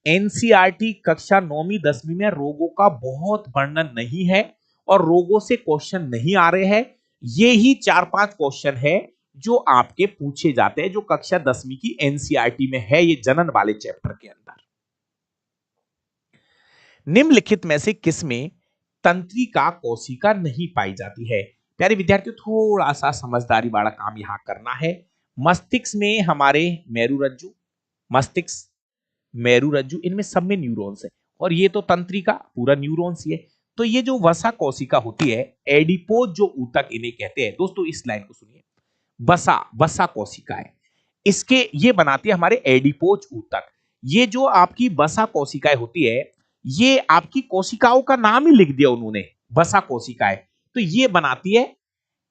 एनसीईआरटी कक्षा 9वीं 10वीं में रोगों का बहुत वर्णन नहीं है और रोगों से क्वेश्चन नहीं आ रहे हैं। ये ही 4-5 क्वेश्चन है जो आपके पूछे जाते हैं, जो कक्षा 10वीं की एनसीईआरटी में है, ये जनन वाले चैप्टर के अंदर। निम्नलिखित में से किसमें तंत्रिका कोशिका नहीं पाई जाती है? प्यारे विद्यार्थियों, थोड़ा सा समझदारी वाला काम यहां करना है। मस्तिष्क में हमारे मेरुरज्जु, मस्तिष्क, मेरुरज्जु, इनमें सब में न्यूरॉन्स है और ये तो तंत्रिका पूरा न्यूरॉन्स ही है। तो ये जो वसा कोशिका होती है, एडिपोज जो ऊतक इन्हें कहते हैं, दोस्तों इस लाइन को सुनिए, वसा वसा कोशिका है, इसके ये बनाती है हमारे एडिपोज ऊतक। ये जो आपकी वसा कोशिकाएं होती है, ये आपकी कोशिकाओं का नाम ही लिख दिया उन्होंने, वसा कोशिकाएं। तो ये बनाती है,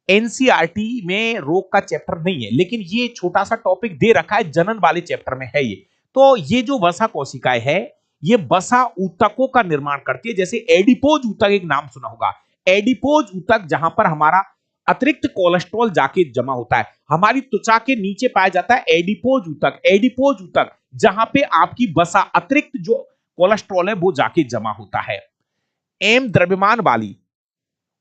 एनसीईआरटी में रोग का चैप्टर नहीं है, लेकिन ये छोटा सा टॉपिक दे रखा है, जनन वाले चैप्टर में है ये। तो ये जो वसा कोशिकाएं है, ये वसा ऊतकों का निर्माण करती है। जैसे एडिपोज ऊतक, एक नाम सुना होगा, एडिपोज ऊतक जहां पर हमारा अतिरिक्त कोलेस्ट्रॉल जाके जमा होता है, हमारी त्वचा के नीचे पाया जाता है एडिपोज ऊतक। एडिपोज ऊतक जहां पे आपकी वसा अतिरिक्त जो कोलेस्ट्रॉल है वो जाके जमा होता है। एम द्रव्यमान वाली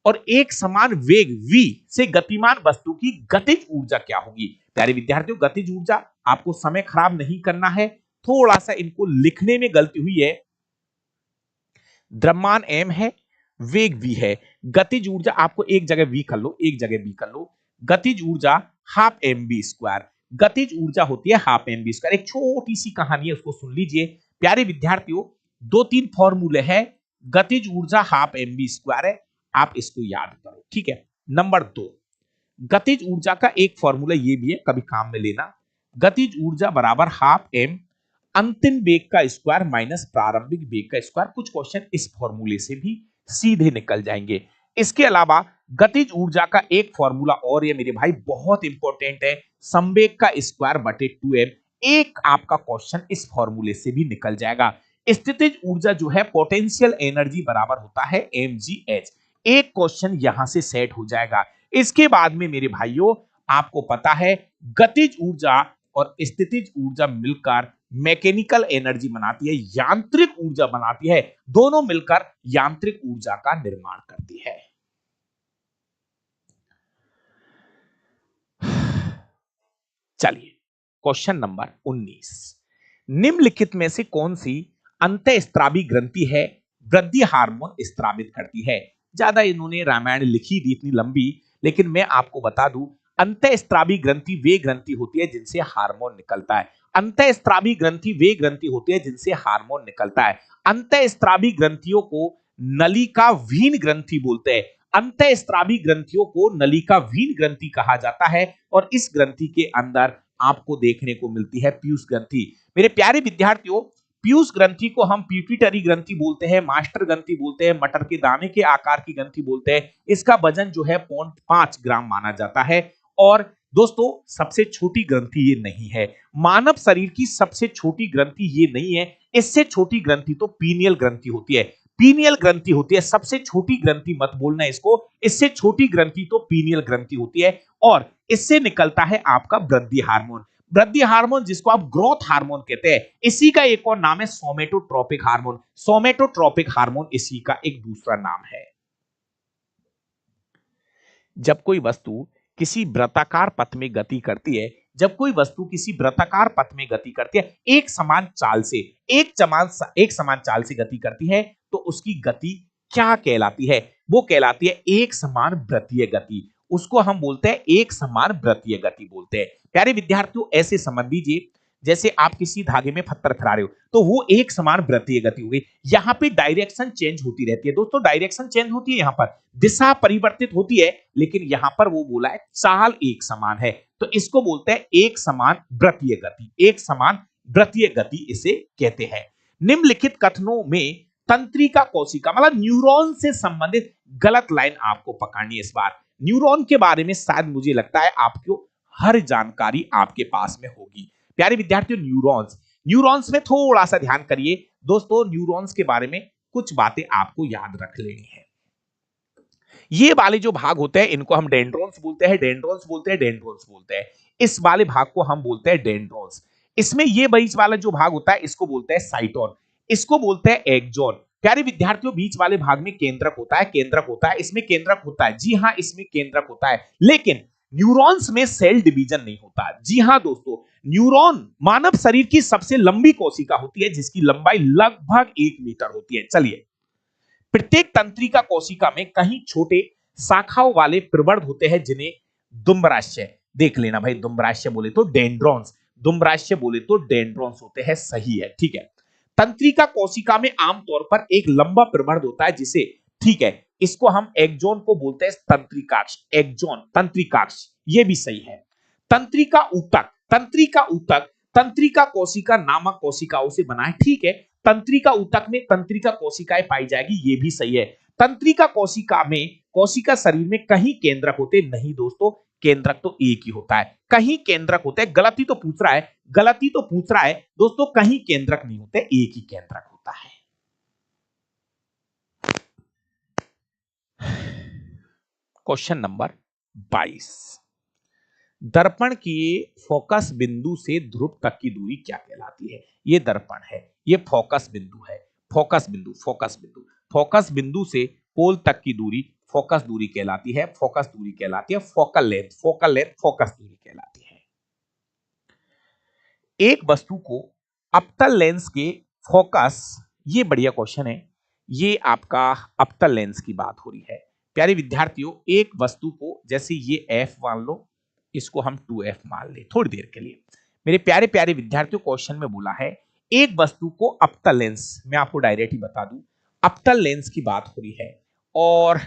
और एक समान वेग v से गतिमान वस्तु की गतिज ऊर्जा क्या होगी? प्यारे विद्यार्थियों, गतिज ऊर्जा, आपको समय खराब नहीं करना है, थोड़ा सा इनको लिखने में गलती हुई है। द्रव्यमान m है, वेग v है, गतिज ऊर्जा आपको एक जगह v कर लो, एक जगह b कर लो। गतिज ऊर्जा हाफ एम बी स्क्वायर, गतिज ऊर्जा होती है हाफ एम बी स्क्वायर। एक छोटी सी कहानी है, उसको सुन लीजिए। प्यारे विद्यार्थियों, 2-3 फॉर्मूले हैं, गतिज ऊर्जा हाफ एम बी स्क्वायर है, आप इसको याद करो, ठीक है। नंबर 2, गतिज ऊर्जा का एक फॉर्मूला ये भी है, कभी काम में लेना, गतिज ऊर्जा बराबर हाफ एम अंतिम वेग का स्क्वायर माइनस प्रारंभिक वेग का स्क्वायर। कुछ क्वेश्चन इस फॉर्मूले से भी सीधे निकल जाएंगे। इसके अलावा गतिज ऊर्जा का एक फॉर्मूला और ये मेरे भाई बहुत इंपॉर्टेंट है, संवेग का स्क्वायर बटे 2m। एक आपका क्वेश्चन इस फॉर्मूले से भी निकल जाएगा। स्थितिज ऊर्जा जो है, पोटेंशियल एनर्जी बराबर होता है mgh। एक क्वेश्चन यहां से सेट हो जाएगा। इसके बाद में मेरे भाइयों, आपको पता है गतिज ऊर्जा और स्थितिज ऊर्जा मिलकर मैकेनिकल एनर्जी बनाती है, यांत्रिक ऊर्जा बनाती है, दोनों मिलकर यांत्रिक ऊर्जा का निर्माण करती है। चलिए क्वेश्चन नंबर 19, निम्नलिखित में से कौन सी अंतःस्त्रावी ग्रंथि है वृद्धि हार्मोन स्त्रावित करती है? ज्यादा इन्होंने रामायण लिखी थी इतनी लंबी, लेकिन मैं आपको बता दूं, अंतःस्त्रावी ग्रंथि वे ग्रंथि होती है जिनसे हार्मोन निकलता है। अंतःस्त्रावी ग्रंथि वे ग्रंथि होती है जिनसे हार्मोन निकलता है। अंतःस्त्रावी ग्रंथियों को नलिकावीन ग्रंथि बोलते हैं। अंतःस्त्रावी ग्रंथियों को नलिकावीन ग्रंथि कहा जाता है और इस ग्रंथि के अंदर आपको देखने को मिलती है पीयूष ग्रंथि। मेरे प्यारे विद्यार्थियों, पीयूष ग्रंथि को हम पिट्यूटरी ग्रंथि बोलते हैं, मास्टर ग्रंथि बोलते हैं, मटर के दाने के आकार की ग्रंथि बोलते हैं। इसका वजन जो है 0.5 ग्राम माना जाता है। और दोस्तों, सबसे छोटी ग्रंथि ये नहीं है, मानव शरीर की सबसे छोटी ग्रंथि ये नहीं है, इससे छोटी ग्रंथि तो पीनियल ग्रंथि होती है। पीनियल ग्रंथि होती है, सबसे छोटी ग्रंथि मत बोलना इसको, इससे छोटी ग्रंथि तो पीनियल ग्रंथि होती है और इससे निकलता है आपका वृद्धि हार्मोन। वृद्धि हार्मोन जिसको आप ग्रोथ हार्मोन कहते हैं, इसी का एक और नाम है सोमेटोट्रोपिक हार्मोन। सोमेटोट्रोपिक हार्मोन इसी का एक दूसरा नाम है। जब कोई वस्तु किसी वृत्ताकार पथ में गति करती है, जब कोई वस्तु किसी वृत्ताकार पथ में गति करती है, एक समान चाल से गति करती है, तो उसकी गति क्या कहलाती है? वो कहलाती है एक समान वृत्तीय गति। उसको हम बोलते हैं एक समान वृत्तीय गति बोलते हैं। प्यारे विद्यार्थियों, ऐसे समझ लीजिए जैसे आप किसी धागे में पत्थर फिरा रहे हो, तो वो एक समान वृत्तीय गति हो गई। यहां पे डायरेक्शन चेंज होती रहती है दोस्तों, डायरेक्शन चेंज होती है, यहां पर दिशा परिवर्तित होती है, लेकिन यहां पर वो बोला है चाल एक समान है, तो इसको बोलते हैं एक समान वृत्तीय गति। एक समान वृत्तीय गति इसे कहते हैं। निम्नलिखित कथनों में तंत्रिका कोशिका मतलब न्यूरॉन से संबंधित गलत लाइन आपको पकड़नी है। इस बार न्यूरॉन के बारे में शायद मुझे लगता है आपको हर जानकारी आपके पास में होगी। प्यारे विद्यार्थियों, न्यूरॉन्स में थोड़ा सा ध्यान करिए दोस्तों। न्यूरॉन्स के बारे में कुछ बातें आपको याद रख लेनी है। ये वाले जो भाग होते हैं इनको हम डेंड्रॉन्स बोलते हैं। इस वाले भाग को हम बोलते हैं डेंड्रॉन्स। इसमें ये बीच वाला जो भाग होता है इसको बोलते हैं साइटोन, इसको बोलते हैं एक्सॉन। प्यारे विद्यार्थियों, बीच वाले भाग में केंद्रक होता है, इसमें केंद्रक होता है। जी हां, इसमें केंद्रक होता है, लेकिन न्यूरॉन्स में सेल डिवीजन नहीं होता। जी हां दोस्तों, न्यूरॉन मानव शरीर की सबसे लंबी कोशिका होती है जिसकी लंबाई लगभग 1 मीटर होती है। चलिए, प्रत्येक तंत्रिका कोशिका में कहीं छोटे शाखाओं वाले प्रवर्ध होते हैं जिन्हें दुम्बराश्य, देख लेना भाई, दुम्बराश्य बोले तो डेंड्रॉन्स होते हैं। सही है, ठीक है। तंत्रिका कोशिका में आमतौर पर एक लंबा प्रवर्ध होता है जिसे, ठीक है, इसको हम एक्सॉन को बोलते हैं तंत्रिकाक्ष, तंत्रिकाक्ष, ये भी सही है। तंत्रिका ऊतक तंत्रिका कोशिका नामक कोशिकाओं से बना है, ठीक है। तंत्रिका ऊतक में तंत्रिका कोशिकाएं पाई जाएगी, ये भी सही है। तंत्रिका कोशिका में कोशिका शरीर में कहीं केंद्रक होते नहीं दोस्तों, केंद्रक तो एक ही होता है। कहीं केंद्रक होते हैं, गलती तो पूछ रहा है दोस्तों, कहीं केंद्रक नहीं होते, एक ही केंद्रक होता है। क्वेश्चन नंबर 22, दर्पण के फोकस बिंदु से ध्रुव तक की दूरी क्या कहलाती है? ये दर्पण है, ये फोकस बिंदु है। फोकस बिंदु से पोल तक की दूरी फोकस दूरी कहलाती है। फोकस दूरी कहलाती है। एक वस्तु को अवतल लेंस के फोकस, ये बढ़िया क्वेश्चन है, ये आपका अवतल लेंस की बात हो रही है। प्यारे विद्यार्थियों, एक वस्तु को जैसे ये f मान लो, इसको हम 2f मान ले थोड़ी देर के लिए। मेरे प्यारे प्यारे विद्यार्थियों, क्वेश्चन में बोला है एक वस्तु को अवतल लेंस, मैं आपको डायरेक्ट ही बता दूं, अवतल लेंस की बात हो रही है, और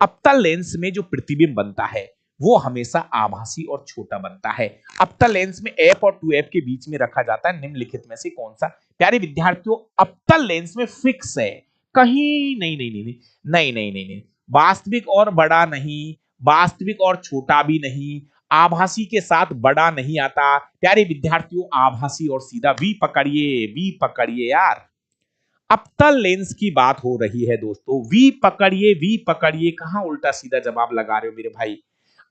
अवतल लेंस में जो प्रतिबिंब बनता है वो हमेशा आभासी और छोटा बनता है। अवतल लेंस में f और 2f के बीच में रखा जाता है, निम्नलिखित में से कौन सा? प्यारे विद्यार्थियों, अवतल लेंस में फिक्स है, कहीं नहीं, वास्तविक और बड़ा नहीं, वास्तविक और छोटा भी नहीं, आभासी के साथ बड़ा नहीं आता। प्यारे विद्यार्थियों, आभासी और सीधा। वी पकड़िए यार, अवतल लेंस की बात हो रही है दोस्तों। वी पकड़िए, कहां उल्टा सीधा जवाब लगा रहे हो मेरे भाई?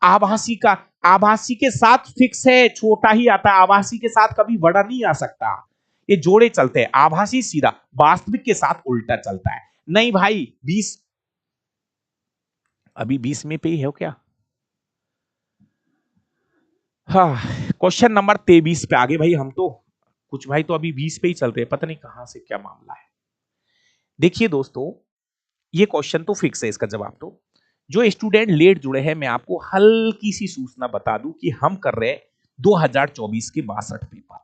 आभासी के साथ फिक्स है, छोटा ही आता है, आभासी के साथ कभी बड़ा नहीं आ सकता। ये जोड़े चलते हैं, आभासी सीधा, वास्तविक के साथ उल्टा चलता है। नहीं भाई, 20 अभी 20 में पे ही है क्या? हाँ, क्वेश्चन नंबर 23 पे आगे भाई, हम तो कुछ भाई तो अभी 20 पे ही चल रहे हैं, पता नहीं कहां से क्या मामला है। देखिए दोस्तों, ये क्वेश्चन तो फिक्स है, इसका जवाब तो। जो स्टूडेंट लेट जुड़े हैं, मैं आपको हल्की सी सूचना बता दूं कि हम कर रहे हैं 2024 के 62 पेपर,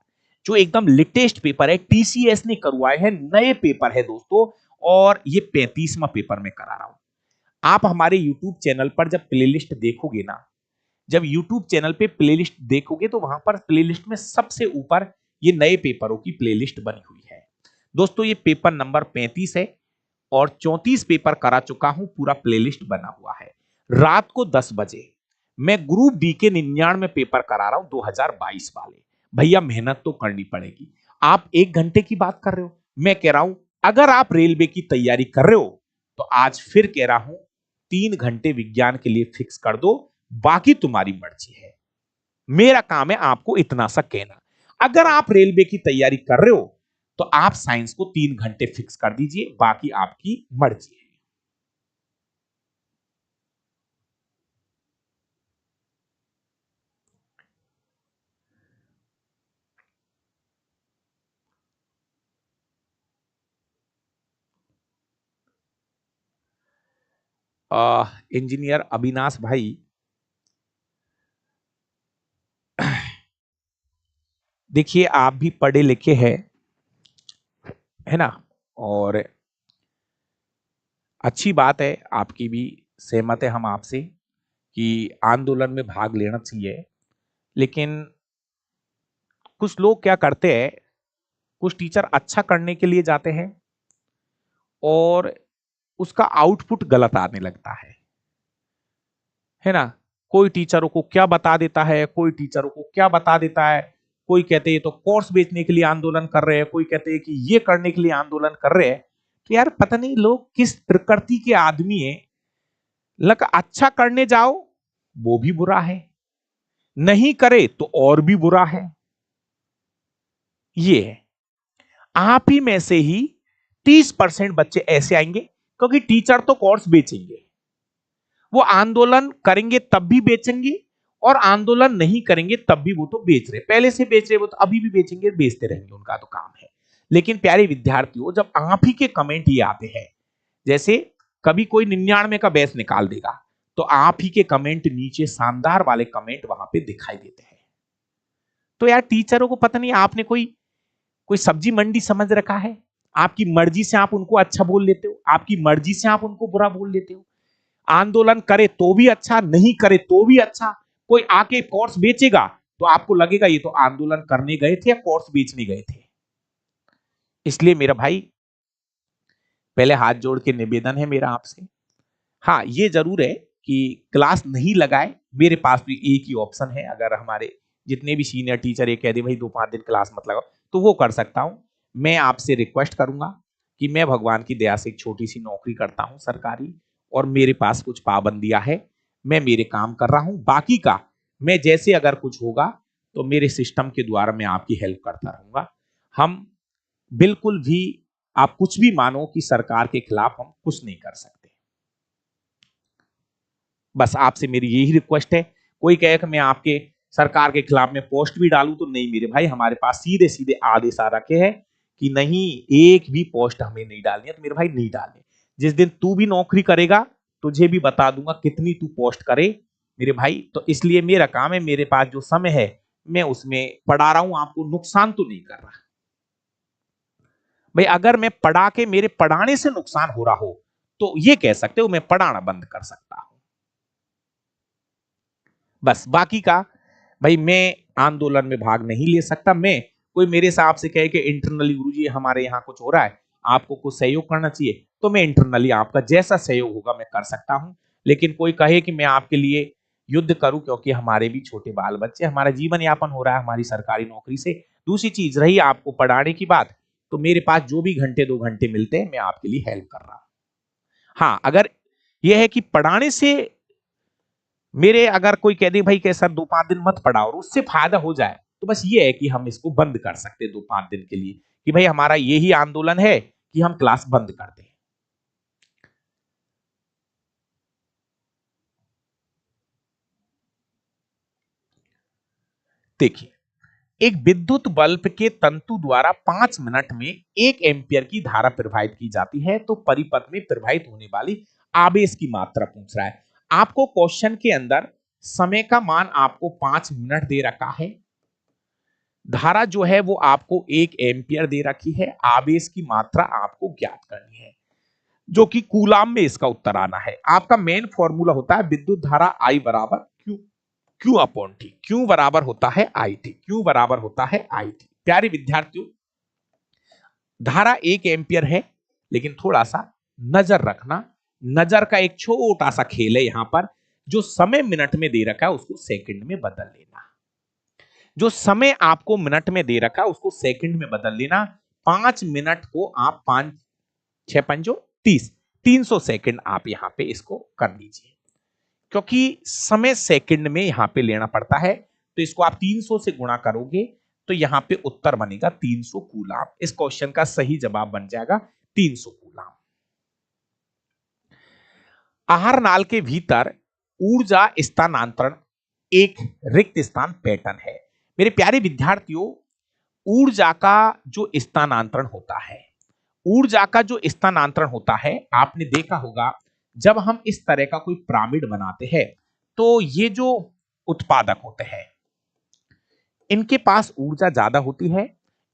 जो एकदम लेटेस्ट पेपर है, टीसीएस ने करवाए हैं, नए पेपर है दोस्तों, और ये 35वां पेपर में करा रहा हूं। आप हमारे YouTube चैनल पर जब प्लेलिस्ट देखोगे ना, जब YouTube चैनल पे प्लेलिस्ट देखोगे तो वहां पर प्लेलिस्ट में सबसे ऊपर ये नए पेपरों की प्लेलिस्ट बनी हुई है दोस्तों। ये पेपर नंबर 35 है और 34 पेपर करा चुका हूं, पूरा प्लेलिस्ट बना हुआ है। रात को 10 बजे मैं ग्रुप डी के 99 पेपर करा रहा हूं 2022 वाले। भैया मेहनत तो करनी पड़ेगी। आप 1 घंटे की बात कर रहे हो, मैं कह रहा हूं अगर आप रेलवे की तैयारी कर रहे हो तो आज फिर कह रहा हूं 3 घंटे विज्ञान के लिए फिक्स कर दो, बाकी तुम्हारी मर्जी है। मेरा काम है आपको इतना सा कहना। अगर आप रेलवे की तैयारी कर रहे हो तो आप साइंस को 3 घंटे फिक्स कर दीजिए, बाकी आपकी मर्जी है। इंजीनियर अविनाश भाई, देखिए आप भी पढ़े लिखे हैं, है ना, और अच्छी बात है, आपकी भी सहमत है हम आपसे कि आंदोलन में भाग लेना चाहिए। लेकिन कुछ लोग क्या करते हैं, कुछ टीचर अच्छा करने के लिए जाते हैं और उसका आउटपुट गलत आने लगता है ना। कोई टीचरों को क्या बता देता है, कोई टीचरों को क्या बता देता है, कोई कहते हैं तो कोर्स बेचने के लिए आंदोलन कर रहे हैं, कोई कहते हैं कि ये करने के लिए आंदोलन कर रहे हैं। तो यार पता नहीं लोग किस प्रकृति के आदमी है। लग अच्छा करने जाओ वो भी बुरा है, नहीं करे तो और भी बुरा है। ये है, आप ही में से ही 30% बच्चे ऐसे आएंगे, क्योंकि टीचर तो कोर्स बेचेंगे, वो आंदोलन करेंगे तब भी बेचेंगे और आंदोलन नहीं करेंगे तब भी वो तो बेच रहे, पहले से बेच रहे, वो तो अभी भी बेचेंगे, बेचते रहेंगे, उनका तो काम है। लेकिन प्यारे विद्यार्थियों, जब आप ही के कमेंट ये आते हैं, जैसे कभी कोई 99 का बेस निकाल देगा तो आप ही के कमेंट नीचे शानदार वाले कमेंट वहां पे दिखाई देते हैं। तो यार टीचरों को पता नहीं आपने कोई कोई सब्जी मंडी समझ रखा है। आपकी मर्जी से आप उनको अच्छा बोल लेते हो, आपकी मर्जी से आप उनको बुरा बोल लेते हो। आंदोलन करे तो भी अच्छा, नहीं करे तो भी अच्छा। कोई आके कोर्स बेचेगा तो आपको लगेगा ये तो आंदोलन करने गए थे या कोर्स बेचने गए थे। इसलिए मेरा भाई, पहले हाथ जोड़ के निवेदन है मेरा आपसे, हाँ ये जरूर है कि क्लास नहीं लगाए। मेरे पास भी एक ही ऑप्शन है, अगर हमारे जितने भी सीनियर टीचर ये कह दे भाई 2-5 दिन क्लास मत लगाओ, तो वो कर सकता हूं। मैं आपसे रिक्वेस्ट करूंगा कि मैं भगवान की दया से एक छोटी सी नौकरी करता हूं सरकारी, और मेरे पास कुछ पाबंदियां है, मैं मेरे काम कर रहा हूं, बाकी का मैं जैसे अगर कुछ होगा तो मेरे सिस्टम के द्वारा मैं आपकी हेल्प करता रहूंगा। हम बिल्कुल भी, आप कुछ भी मानो कि सरकार के खिलाफ हम कुछ नहीं कर सकते। बस आपसे मेरी यही रिक्वेस्ट है। कोई कहे कि मैं आपके सरकार के खिलाफ में पोस्ट भी डालूं, तो नहीं मेरे भाई, हमारे पास सीधे सीधे आदेश आ रखे हैं कि नहीं, एक भी पोस्ट हमें नहीं डालनी है, तो मेरे भाई नहीं डालने। जिस दिन तू भी नौकरी करेगा तुझे भी बता दूंगा कितनी तू पोस्ट करे मेरे भाई। तो इसलिए मेरा काम है, मेरे पास जो समय है मैं उसमें पढ़ा रहा हूं, आपको नुकसान तो नहीं कर रहा भाई। अगर मैं पढ़ा के मेरे पढ़ाने से नुकसान हो रहा हो तो ये कह सकते हो मैं पढ़ाना बंद कर सकता हूं। बस बाकी का भाई, मैं आंदोलन में भाग नहीं ले सकता। मैं, कोई मेरे साहब से कहे कि इंटरनली गुरुजी हमारे यहाँ कुछ हो रहा है, आपको कुछ सहयोग करना चाहिए, तो मैं इंटरनली आपका जैसा सहयोग होगा मैं कर सकता हूं। लेकिन कोई कहे कि मैं आपके लिए युद्ध करूं, क्योंकि हमारे भी छोटे बाल बच्चे, हमारा जीवन यापन हो रहा है हमारी सरकारी नौकरी से। दूसरी चीज रही आपको पढ़ाने की बात, तो मेरे पास जो भी घंटे 2 घंटे मिलते हैं मैं आपके लिए हेल्प कर रहा हूं। हाँ, अगर यह है कि पढ़ाने से मेरे, अगर कोई कह दे भाई कि सर 2-5 दिन मत पढ़ाओ और उससे फायदा हो जाए, तो बस ये है कि हम इसको बंद कर सकते हैं 2-5 दिन के लिए, कि भाई हमारा यही आंदोलन है कि हम क्लास बंद कर दें। देखिए, एक विद्युत बल्ब के तंतु द्वारा 5 मिनट में 1 एम्पियर की धारा प्रवाहित की जाती है, तो परिपथ में प्रवाहित होने वाली आवेश की मात्रा पूछ रहा है। आपको क्वेश्चन के अंदर समय का मान आपको 5 मिनट दे रखा है, धारा जो है वो आपको 1 एम्पियर दे रखी है, आवेश की मात्रा आपको ज्ञात करनी है, जो कि कूलाम में इसका उत्तर आना है। आपका मेन फॉर्मूला होता है विद्युत धारा I बराबर Q, Q upon T. Q बराबर होता है आई टी, क्यू बराबर होता है आई टी। प्यारे विद्यार्थियों, धारा 1 एम्पियर है, लेकिन थोड़ा सा नजर रखना, नजर का एक छोटा सा खेल है यहां पर। जो समय मिनट में दे रखा है उसको सेकंड में बदल लेना, जो समय आपको मिनट में दे रखा है उसको सेकंड में बदल लेना। 5 मिनट को आप 5 6 पंजो 30, 300 सेकंड आप यहां पे इसको कर लीजिए, क्योंकि समय सेकंड में यहां पे लेना पड़ता है। तो इसको आप 300 से गुणा करोगे तो यहां पे उत्तर बनेगा 300 कूलाम। इस क्वेश्चन का सही जवाब बन जाएगा 300 कूलाम। आहार नाल के भीतर ऊर्जा स्थानांतरण एक रिक्त स्थान पैटर्न है। मेरे प्यारे विद्यार्थियों, ऊर्जा का जो स्थानांतरण होता है, ऊर्जा का जो स्थानांतरण होता है, आपने देखा होगा जब हम इस तरह का कोई पिरामिड बनाते हैं तो ये जो उत्पादक होते हैं इनके पास ऊर्जा ज्यादा होती है।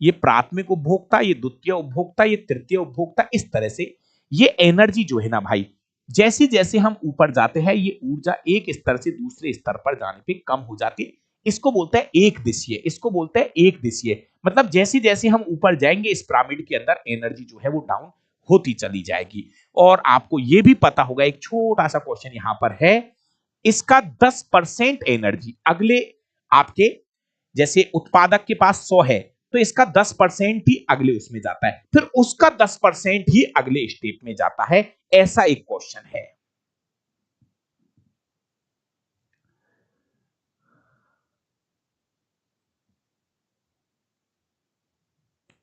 ये प्राथमिक उपभोक्ता, ये द्वितीय उपभोक्ता, ये तृतीय उपभोक्ता, इस तरह से ये एनर्जी जो है ना भाई, जैसे जैसे हम ऊपर जाते हैं ये ऊर्जा एक स्तर से दूसरे स्तर पर जाने पे कम हो जाती है। इसको बोलते हैं एक दिशीय, इसको बोलते हैं एक दिशीय। मतलब जैसे जैसे हम ऊपर जाएंगे इस पिरामिड के अंदर एनर्जी जो है वो डाउन होती चली जाएगी। और आपको ये भी पता होगा, एक छोटा सा क्वेश्चन यहां पर है, इसका 10% एनर्जी अगले आपके, जैसे उत्पादक के पास 100 है तो इसका 10% ही अगले उसमें जाता है, फिर उसका 10% ही अगले स्टेप में जाता है। ऐसा एक क्वेश्चन है।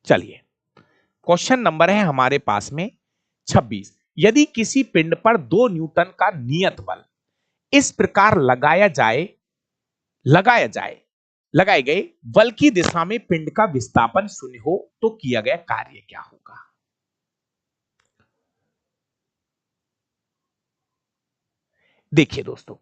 चलिए, क्वेश्चन नंबर है हमारे पास में 26। यदि किसी पिंड पर 2 न्यूटन का नियत बल इस प्रकार लगाया जाए लगाए गए बल की दिशा में पिंड का विस्थापन 0 हो तो किया गया कार्य क्या होगा? देखिए दोस्तों,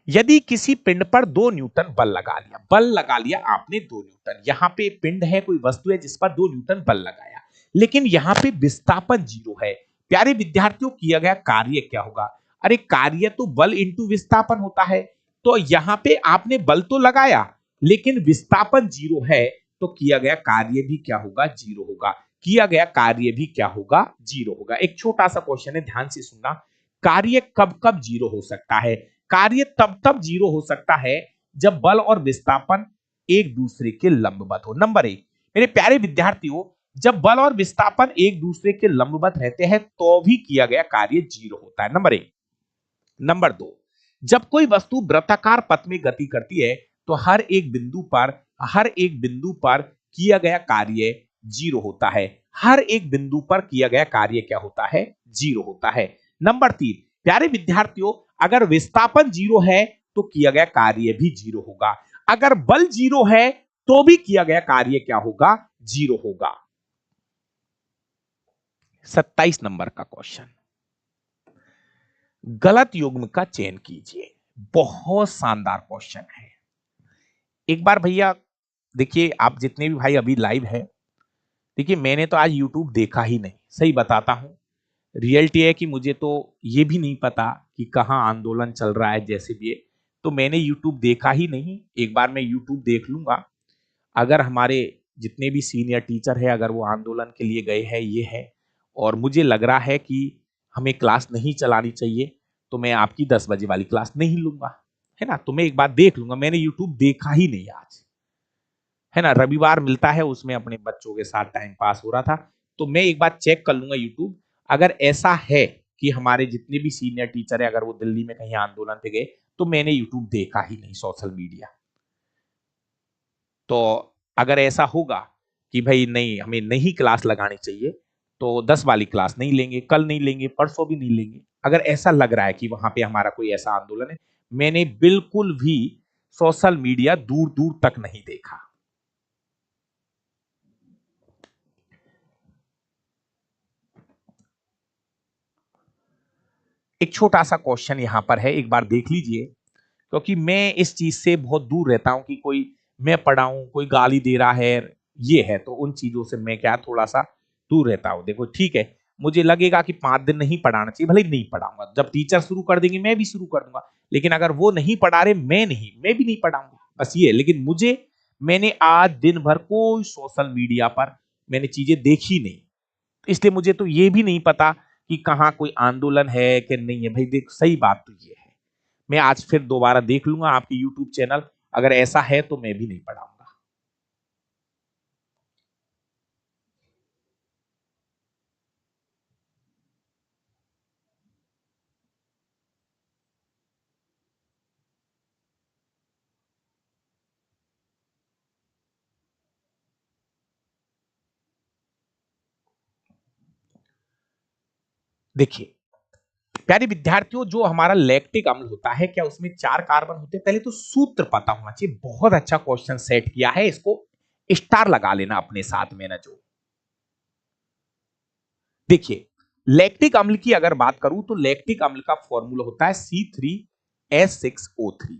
यदि किसी पिंड पर 2 न्यूटन बल लगा लिया आपने 2 न्यूटन, यहां पे पिंड है, कोई वस्तु है जिस पर 2 न्यूटन बल लगाया, लेकिन यहां पे विस्थापन 0 है। प्यारे विद्यार्थियों, किया गया कार्य क्या होगा? अरे कार्य तो बल इंटू विस्थापन होता है। तो यहां पे आपने बल तो लगाया लेकिन विस्थापन 0 है, तो किया गया कार्य भी क्या होगा? 0 होगा। किया गया कार्य भी क्या होगा? 0 होगा। एक छोटा सा क्वेश्चन है, ध्यान से सुनना। कार्य कब कब 0 हो सकता है? कार्य तब तब 0 हो सकता है जब बल और विस्थापन एक दूसरे के लंबवत हो। नंबर 1, मेरे प्यारे विद्यार्थियों, जब बल और विस्थापन एक दूसरे के लंबवत रहते हैं तो भी किया गया कार्य 0 होता है। नंबर 1। नंबर 2, जब कोई वस्तु वृत्ताकार पथ में गति करती है तो हर एक बिंदु पर किया गया कार्य 0 होता है। हर एक बिंदु पर किया गया कार्य क्या होता है? 0 होता है। नंबर 3, प्यारे विद्यार्थियों, अगर विस्थापन 0 है तो किया गया कार्य भी 0 होगा। अगर बल 0 है तो भी किया गया कार्य क्या होगा? 0 होगा। 27 नंबर का क्वेश्चन, गलत युग्म का चयन कीजिए। बहुत शानदार क्वेश्चन है। एक बार भैया देखिए, आप जितने भी भाई अभी लाइव है, देखिए मैंने तो आज YouTube देखा ही नहीं, सही बताता हूं। रियलिटी है कि मुझे तो ये भी नहीं पता कि कहाँ आंदोलन चल रहा है, जैसे भी है, तो मैंने YouTube देखा ही नहीं। एक बार मैं YouTube देख लूंगा, अगर हमारे जितने भी सीनियर टीचर है अगर वो आंदोलन के लिए गए हैं, ये है, और मुझे लग रहा है कि हमें क्लास नहीं चलानी चाहिए, तो मैं आपकी 10 बजे वाली क्लास नहीं लूंगा, है ना। तो मैं एक बार देख लूंगा, मैंने यूट्यूब देखा ही नहीं आज, है ना। रविवार मिलता है, उसमें अपने बच्चों के साथ टाइम पास हो रहा था, तो मैं एक बार चेक कर लूंगा यूट्यूब। अगर ऐसा है कि हमारे जितने भी सीनियर टीचर है अगर वो दिल्ली में कहीं आंदोलन पे गए, तो मैंने यूट्यूब देखा ही नहीं, सोशल मीडिया। तो अगर ऐसा होगा कि भाई नहीं, हमें नहीं क्लास लगानी चाहिए, तो 10 वाली क्लास नहीं लेंगे, कल नहीं लेंगे, परसों भी नहीं लेंगे। अगर ऐसा लग रहा है कि वहां पे हमारा कोई ऐसा आंदोलन है, मैंने बिल्कुल भी सोशल मीडिया दूर दूर तक नहीं देखा। एक छोटा सा क्वेश्चन यहां पर है, एक बार देख लीजिए, क्योंकि मैं इस चीज से बहुत दूर रहता हूं कि कोई मैं पढ़ाऊं, कोई गाली दे रहा है, ये है, तो उन चीजों से मैं क्या थोड़ा सा दूर रहता हूं। देखो ठीक है, मुझे लगेगा कि 5 दिन नहीं पढ़ाना चाहिए, भले नहीं पढ़ाऊंगा, जब टीचर शुरू कर देंगे मैं भी शुरू कर दूंगा, लेकिन अगर वो नहीं पढ़ा रहे, मैं भी नहीं पढ़ाऊंगा, बस ये। लेकिन मैंने आज दिन भर कोई सोशल मीडिया पर मैंने चीजें देखी नहीं, इसलिए मुझे तो ये भी नहीं पता कि कहाँ कोई आंदोलन है कि नहीं है। भाई देख, सही बात तो ये है, मैं आज फिर दोबारा देख लूंगा आपके यूट्यूब चैनल, अगर ऐसा है तो मैं भी नहीं पढ़ाऊंगा। देखिए प्यारे विद्यार्थियों, जो हमारा लैक्टिक अम्ल होता है, क्या उसमें 4 कार्बन होते हैं? पहले तो सूत्र पता होना चाहिए। बहुत अच्छा क्वेश्चन सेट किया है, इसको स्टार लगा लेना अपने साथ में ना। जो देखिए लैक्टिक अम्ल की अगर बात करूं तो लैक्टिक अम्ल का फॉर्मूला होता है C3H6O3।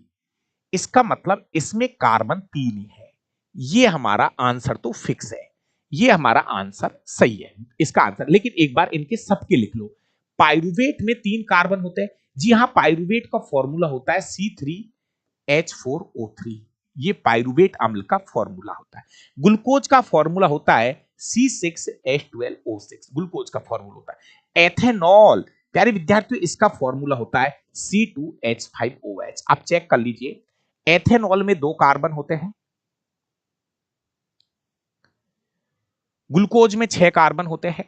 इसका मतलब इसमें कार्बन 3 ही है। ये हमारा आंसर तो फिक्स है, ये हमारा आंसर सही है इसका आंसर। लेकिन एक बार इनके सबके लिख लो। पाइरुवेट में 3 कार्बन होते हैं। जी हाँ, पाइरुवेट का फॉर्मूला होता है C3H4O3। ये पाइरुवेट अम्ल का फॉर्मूला होता है। ग्लूकोज का फॉर्मूला होता है C6H12O6। ग्लूकोज का फॉर्मूला होता है। एथेनॉल प्यारे विद्यार्थियों, इसका फॉर्मूला होता है C2H5OH। आप चेक कर लीजिए, एथेनॉल में 2 कार्बन होते हैं, ग्लूकोज में 6 कार्बन होते हैं,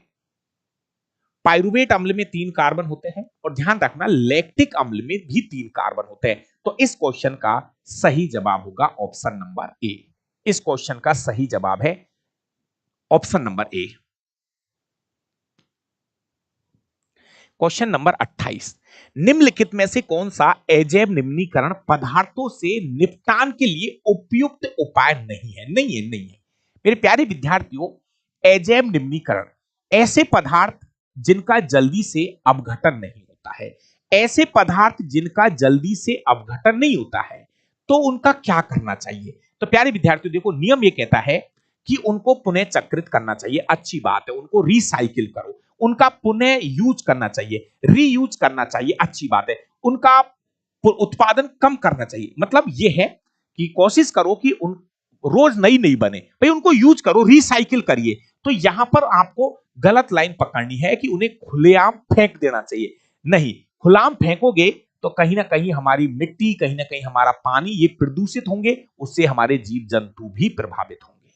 पाइरुवेट अम्ल में 3 कार्बन होते हैं, और ध्यान रखना लैक्टिक अम्ल में भी 3 कार्बन होते हैं। तो इस क्वेश्चन का सही जवाब होगा ऑप्शन नंबर ए। इस क्वेश्चन का सही जवाब है option number A. Question number 28, निम्नलिखित में से कौन सा अजैव निम्नीकरण पदार्थों से निपटान के लिए उपयुक्त उपाय नहीं है? नहीं है, नहीं है मेरे प्यारे विद्यार्थियों। अजैव निम्नीकरण ऐसे पदार्थ जिनका जल्दी से अपघटन नहीं होता है, ऐसे पदार्थ जिनका जल्दी से अपघटन नहीं होता है, तो उनका क्या करना चाहिए? तो प्यारे विद्यार्थियों देखो, नियम ये कहता है कि उनको पुनः चक्रित करना चाहिए, अच्छी बात है। उनको रिसाइकिल करो, उनका पुनः यूज करना चाहिए, रीयूज करना चाहिए, अच्छी बात है। उनका उत्पादन कम करना चाहिए, मतलब यह है कि कोशिश करो कि उन रोज नई नहीं बने, भाई उनको यूज करो, रिसाइकिल करिए। तो यहां पर आपको गलत लाइन पकड़नी है कि उन्हें खुलेआम फेंक देना चाहिए। नहीं, खुलेआम फेंकोगे तो कहीं ना कहीं हमारी मिट्टी, कहीं ना कहीं हमारा पानी, ये प्रदूषित होंगे, उससे हमारे जीव जंतु भी प्रभावित होंगे।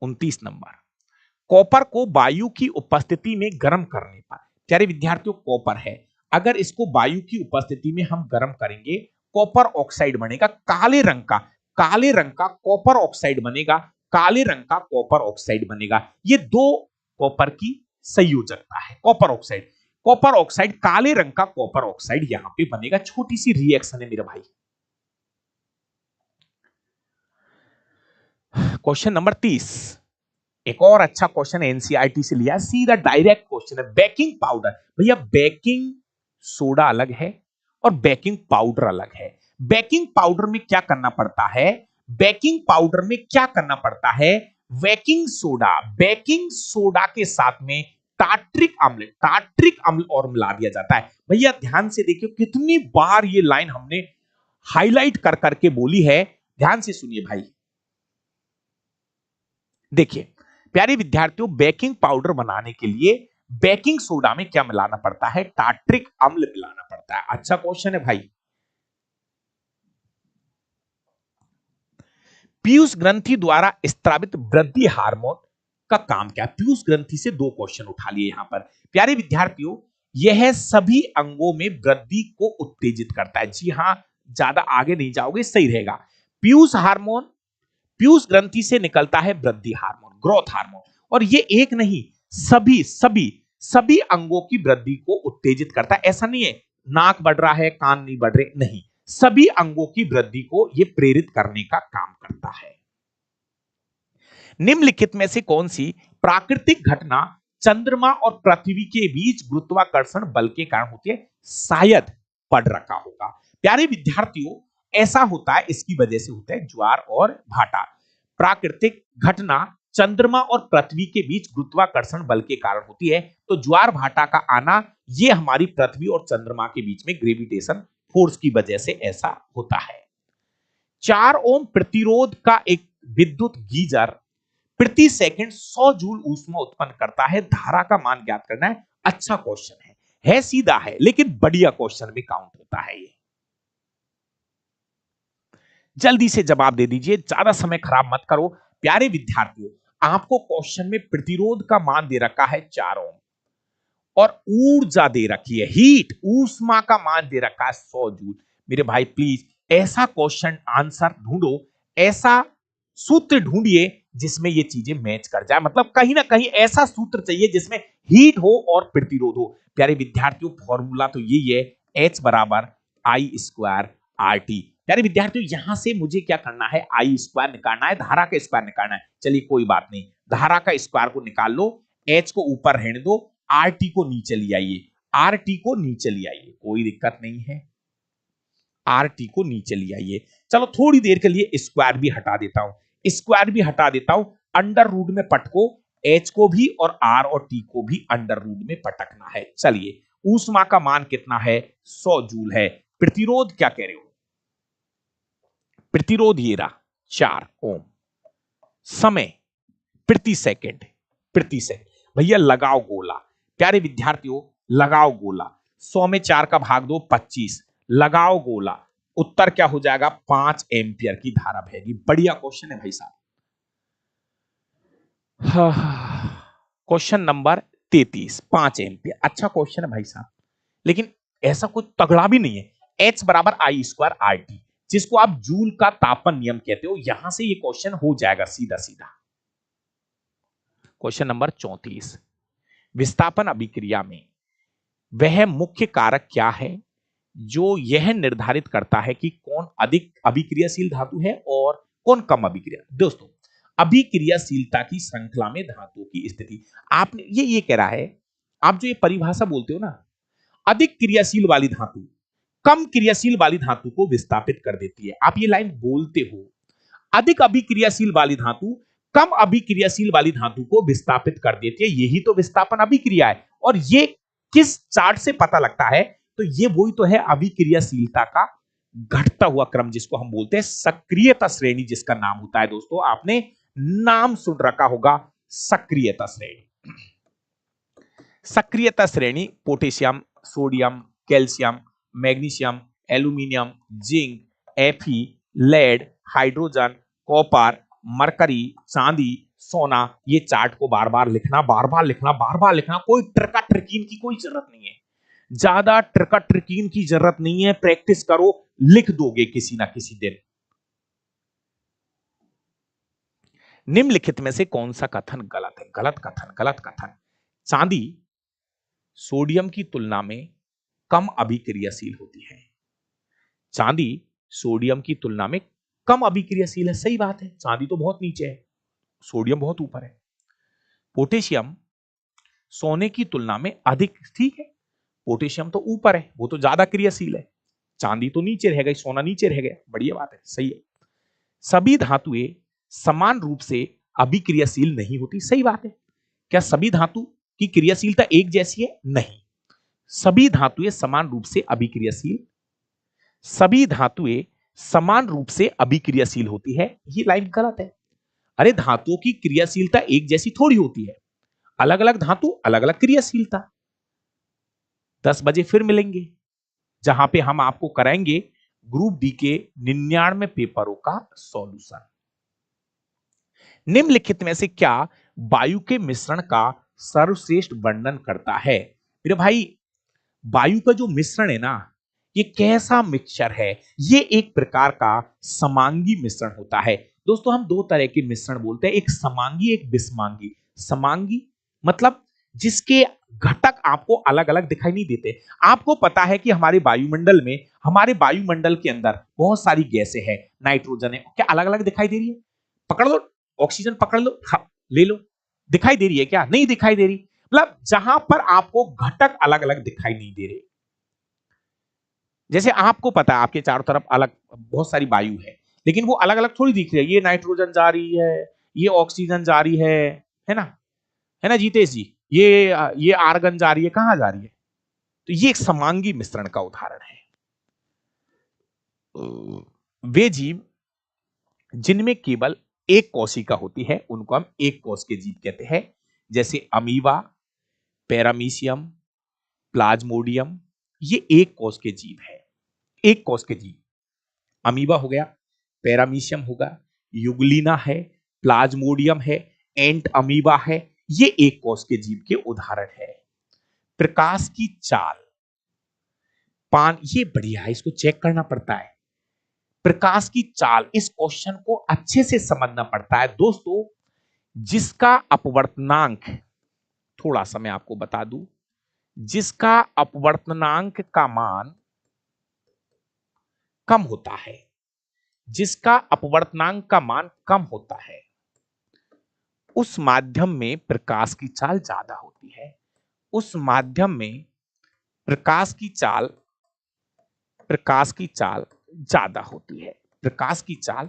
29 नंबर, कॉपर को वायु की उपस्थिति में गर्म करने पर, प्यारे विद्यार्थियों कॉपर है, अगर इसको वायु की उपस्थिति में हम गर्म करेंगे, कॉपर ऑक्साइड बनेगा, काले रंग का कॉपर ऑक्साइड बनेगा, काले रंग का कॉपर ऑक्साइड बनेगा। ये दो कॉपर की संयोजकता है, कॉपर ऑक्साइड काले रंग का कॉपर ऑक्साइड यहां पे बनेगा। छोटी सी रिएक्शन है मेरे भाई। क्वेश्चन नंबर 30, एक और अच्छा क्वेश्चन एनसीईआरटी से लिया, सीधा डायरेक्ट क्वेश्चन है। बेकिंग पाउडर, भैया बेकिंग सोडा अलग है और बेकिंग पाउडर अलग है। बेकिंग पाउडर में क्या करना पड़ता है? बेकिंग पाउडर में क्या करना पड़ता है? बेकिंग सोडा के साथ में टार्ट्रिक अम्ल और मिला दिया जाता है। भैया ध्यान से देखिए, कितनी बार ये लाइन हमने हाईलाइट कर करके बोली है, ध्यान से सुनिए भाई। देखिए प्यारे विद्यार्थियों, बेकिंग पाउडर बनाने के लिए बेकिंग सोडा में क्या मिलाना पड़ता है? टार्ट्रिक अम्ल मिलाना पड़ता है। अच्छा क्वेश्चन है भाई। पीयूष ग्रंथि द्वारा स्त्रावित वृद्धि हार्मोन का काम क्या? पीयूष ग्रंथि से 2 क्वेश्चन उठा लिए यहां पर। प्यारे विद्यार्थियों, यह सभी अंगों में वृद्धि को उत्तेजित करता है। जी हां, ज्यादा आगे नहीं जाओगे, सही रहेगा। पीयूष ग्रंथि से निकलता है वृद्धि हार्मोन, ग्रोथ हार्मोन, और ये एक नहीं, सभी अंगों की वृद्धि को उत्तेजित करता है। ऐसा नहीं है नाक बढ़ रहा है, कान नहीं बढ़ रहे, नहीं, सभी अंगों की वृद्धि को यह प्रेरित करने का काम करता है। निम्नलिखित में से कौन सी प्राकृतिक घटना चंद्रमा और पृथ्वी के बीच गुरुत्वाकर्षण बल के कारण होती है? शायद पढ़ रखा होगा। प्यारे विद्यार्थियों, ऐसा होता है, इसकी वजह से होता है ज्वार और भाटा। प्राकृतिक घटना चंद्रमा और पृथ्वी के बीच गुरुत्वाकर्षण बल के कारण होती है। तो ज्वार भाटा का आना, यह हमारी पृथ्वी और चंद्रमा के बीच में ग्रेविटेशन फोर्स की वजह से ऐसा होता है। 4 ओम प्रतिरोध का एक विद्युत गीजर प्रति सेकंड 100 जूल ऊष्मा उत्पन्न करता है। धारा का मान ज्ञात करना है। अच्छा क्वेश्चन है सीधा है, लेकिन बढ़िया क्वेश्चन भी काउंट होता है। ये जल्दी से जवाब दे दीजिए, ज्यादा समय खराब मत करो। प्यारे विद्यार्थियों, आपको क्वेश्चन में प्रतिरोध का मान दे रखा है 4 ओम, और ऊर्जा दे रखी है, हीट ऊष्मा का मान दे रखा है 100 जूल। मेरे भाई प्लीज ऐसा क्वेश्चन आंसर ढूंढो, ऐसा सूत्र ढूंढिए जिसमें ये चीजें मैच कर जाए, मतलब कहीं ना कहीं ऐसा सूत्र चाहिए जिसमें हीट हो और प्रतिरोध हो। प्यारे विद्यार्थियों, फॉर्मूला तो यही है, H बराबर आई स्क्वायर आर टी। प्यारे विद्यार्थियों, यहां से मुझे क्या करना है, आई स्क्वायर निकालना है, धारा का स्क्वायर निकालना है। चलिए कोई बात नहीं, धारा का स्क्वायर को निकाल लो, H को ऊपर रहने दो, आर टी को नीचे ले आइए, आर टी को नीचे ले आइए, कोई दिक्कत नहीं है, आर टी को नीचे ले आइए। चलो थोड़ी देर के लिए स्क्वायर भी हटा देता हूं, स्क्वायर भी हटा देता हूं, अंडर रूट में पटको, एच को भी और आर और टी को भी अंडर रूट में पटकना है। चलिए, ऊष्मा का मान कितना है, 100 जूल है। प्रतिरोध क्या कह रहे हो, प्रतिरोध ये रहा 4 ओम। समय प्रति सेकंड, प्रति सेकंड। भैया लगाओ गोला, प्यारे विद्यार्थियों लगाओ गोला, 100 में 4 का भाग दो 25, लगाओ गोला, उत्तर क्या हो जाएगा, 5 एम्पियर की धारा बहेगी। बढ़िया क्वेश्चन है भाई साहब। क्वेश्चन नंबर 33, 5 एम्पियर, अच्छा क्वेश्चन है भाई साहब, लेकिन ऐसा कुछ तगड़ा भी नहीं है। H बराबर आई स्क्वायर आर टी, जिसको आप जूल का तापन नियम कहते हो, यहां से ये क्वेश्चन हो जाएगा सीधा सीधा। क्वेश्चन नंबर 34, विस्थापन अभिक्रिया में वह मुख्य कारक क्या है जो यह निर्धारित करता है कि कौन अधिक अभिक्रियाशील धातु है और कौन कम अभिक्रिया। दोस्तों, अभिक्रियाशीलता की श्रृंखला में धातुओं की स्थिति, आपने ये कह रहा है, आप जो ये परिभाषा बोलते हो ना, अधिक क्रियाशील वाली धातु कम क्रियाशील वाली धातु को विस्थापित कर देती है, आप ये लाइन बोलते हो, अधिक अभिक्रियाशील वाली धातु कम अभिक्रियाशील वाली धातु को विस्थापित कर देती है, यही तो विस्थापन अभिक्रिया है। और ये किस चार्ट से पता लगता है, तो ये वही तो है अभिक्रियाशीलता का घटता हुआ क्रम, जिसको हम बोलते हैं सक्रियता श्रेणी, जिसका नाम होता है, दोस्तों आपने नाम सुन रखा होगा, सक्रियता श्रेणी। सक्रियता श्रेणी potassium, sodium, calcium, magnesium, aluminium, zinc, Fe, lead, hydrogen, copper, mercury, चांदी, सोना। ये चार्ट को बार बार लिखना, बार बार लिखना, बार बार लिखना, कोई ट्रिका ट्रिकीन की कोई जरूरत नहीं है, ज्यादा ट्रिका ट्रिकीन की जरूरत नहीं है, प्रैक्टिस करो, लिख दोगे किसी ना किसी दिन। निम्नलिखित में से कौन सा कथन गलत है, गलत कथन, गलत कथन। चांदी सोडियम की तुलना में कम अभिक्रियाशील होती है, चांदी सोडियम की तुलना में कम अभिक्रियाशील है, सही बात है, चांदी तो बहुत नीचे है, सोडियम बहुत ऊपर है। पोटेशियम सोने की तुलना में अधिक, ठीक है, पोटेशियम तो ऊपर है, वो तो ज्यादा क्रियाशील है, चांदी तो नीचे रह गई, सोना नीचे रह गया, बढ़िया बात है, सही है। सभी धातुएं समान रूप से अभिक्रियाशील नहीं होती, सही बात है। क्या सभी धातु की क्रियाशीलता एक जैसी है, नहीं, सभी धातुएं समान रूप से अभिक्रियाशील, सभी धातुएं समान रूप से अभिक्रियाशील होती है, ये लाइन गलत है। अरे धातुओं की क्रियाशीलता एक जैसी थोड़ी होती है, अलग अलग धातु अलग अलग क्रियाशीलता। 10 बजे फिर मिलेंगे, जहां पे हम आपको कराएंगे ग्रुप डी के 99 पेपरों का सॉल्यूशन। निम्नलिखित में से क्या वायु के मिश्रण का सर्वश्रेष्ठ वर्णन करता है। मेरे भाई, वायु का जो मिश्रण है ना, ये कैसा मिक्सचर है, ये एक प्रकार का समांगी मिश्रण होता है। दोस्तों, हम दो तरह के मिश्रण बोलते हैं, एक समांगी एक विषमांगी। समांगी मतलब जिसके घटक आपको अलग अलग दिखाई नहीं देते। आपको पता है कि हमारे वायुमंडल के अंदर बहुत सारी गैसें हैं, नाइट्रोजन है, क्या अलग अलग दिखाई दे रही है, पकड़ लो, ऑक्सीजन पकड़ लो, ले लो, दिखाई दे रही है क्या, नहीं दिखाई दे रही, मतलब जहां पर आपको घटक अलग अलग दिखाई नहीं दे रहे। जैसे आपको पता है आपके चारों तरफ अलग बहुत सारी वायु है, लेकिन वो अलग अलग थोड़ी दिख रही है, ये नाइट्रोजन जा रही है, ये ऑक्सीजन जा रही है ना, है ना जीतेश जी, ये आर्गन जा रही है, कहां जा रही है, तो ये एक समांगी मिश्रण का उदाहरण है। वे जीव जिनमें केवल एक कोशिका होती है उनको हम एक कोश के जीव कहते हैं, जैसे अमीबा, पैरामीशियम, प्लाज्मोडियम, ये एक कोश के जीव है, एक कोश के जीव। अमीबा हो गया, पैरामीशियम होगा, युगलिना है, प्लाज्मोडियम है, एंट अमीबा है, ये एक कोश के जीव के उदाहरण है। प्रकाश की चाल, पान, ये बढ़िया है, इसको चेक करना पड़ता है। प्रकाश की चाल, इस क्वेश्चन को अच्छे से समझना पड़ता है दोस्तों। जिसका अपवर्तनांक, थोड़ा सा मैं आपको बता दूं, जिसका अपवर्तनांक का मान कम होता है, जिसका अपवर्तनांक का मान कम होता है, उस माध्यम में प्रकाश की चाल ज्यादा होती है। उस माध्यम में प्रकाश की चाल ज्यादा होती है, प्रकाश की चाल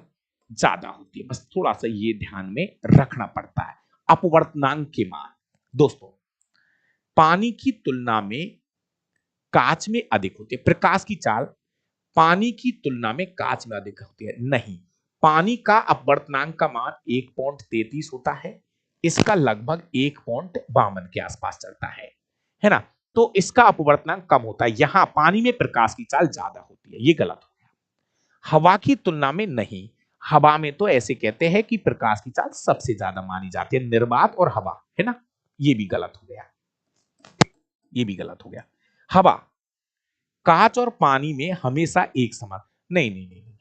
ज्यादा होती है। बस थोड़ा सा ये ध्यान में रखना पड़ता है। अपवर्तनांक के मान दोस्तों पानी की तुलना में कांच में अधिक होती है। प्रकाश की चाल पानी की तुलना में कांच में अधिक होती है नहीं। पानी का अपवर्तनांक का मान 1.33 होता है, इसका लगभग 1.52 के आसपास चलता है ना। तो इसका अपवर्तनांक कम होता है, यहां पानी में प्रकाश की चाल ज्यादा होती है, ये गलत हो गया। हवा की तुलना में नहीं, हवा में तो ऐसे कहते हैं कि प्रकाश की चाल सबसे ज्यादा मानी जाती है, निर्वात और हवा, है ना, ये भी गलत हो गया, ये भी गलत हो गया। हवा, कांच और पानी में हमेशा एक समान, नहीं नहीं नहीं नहीं,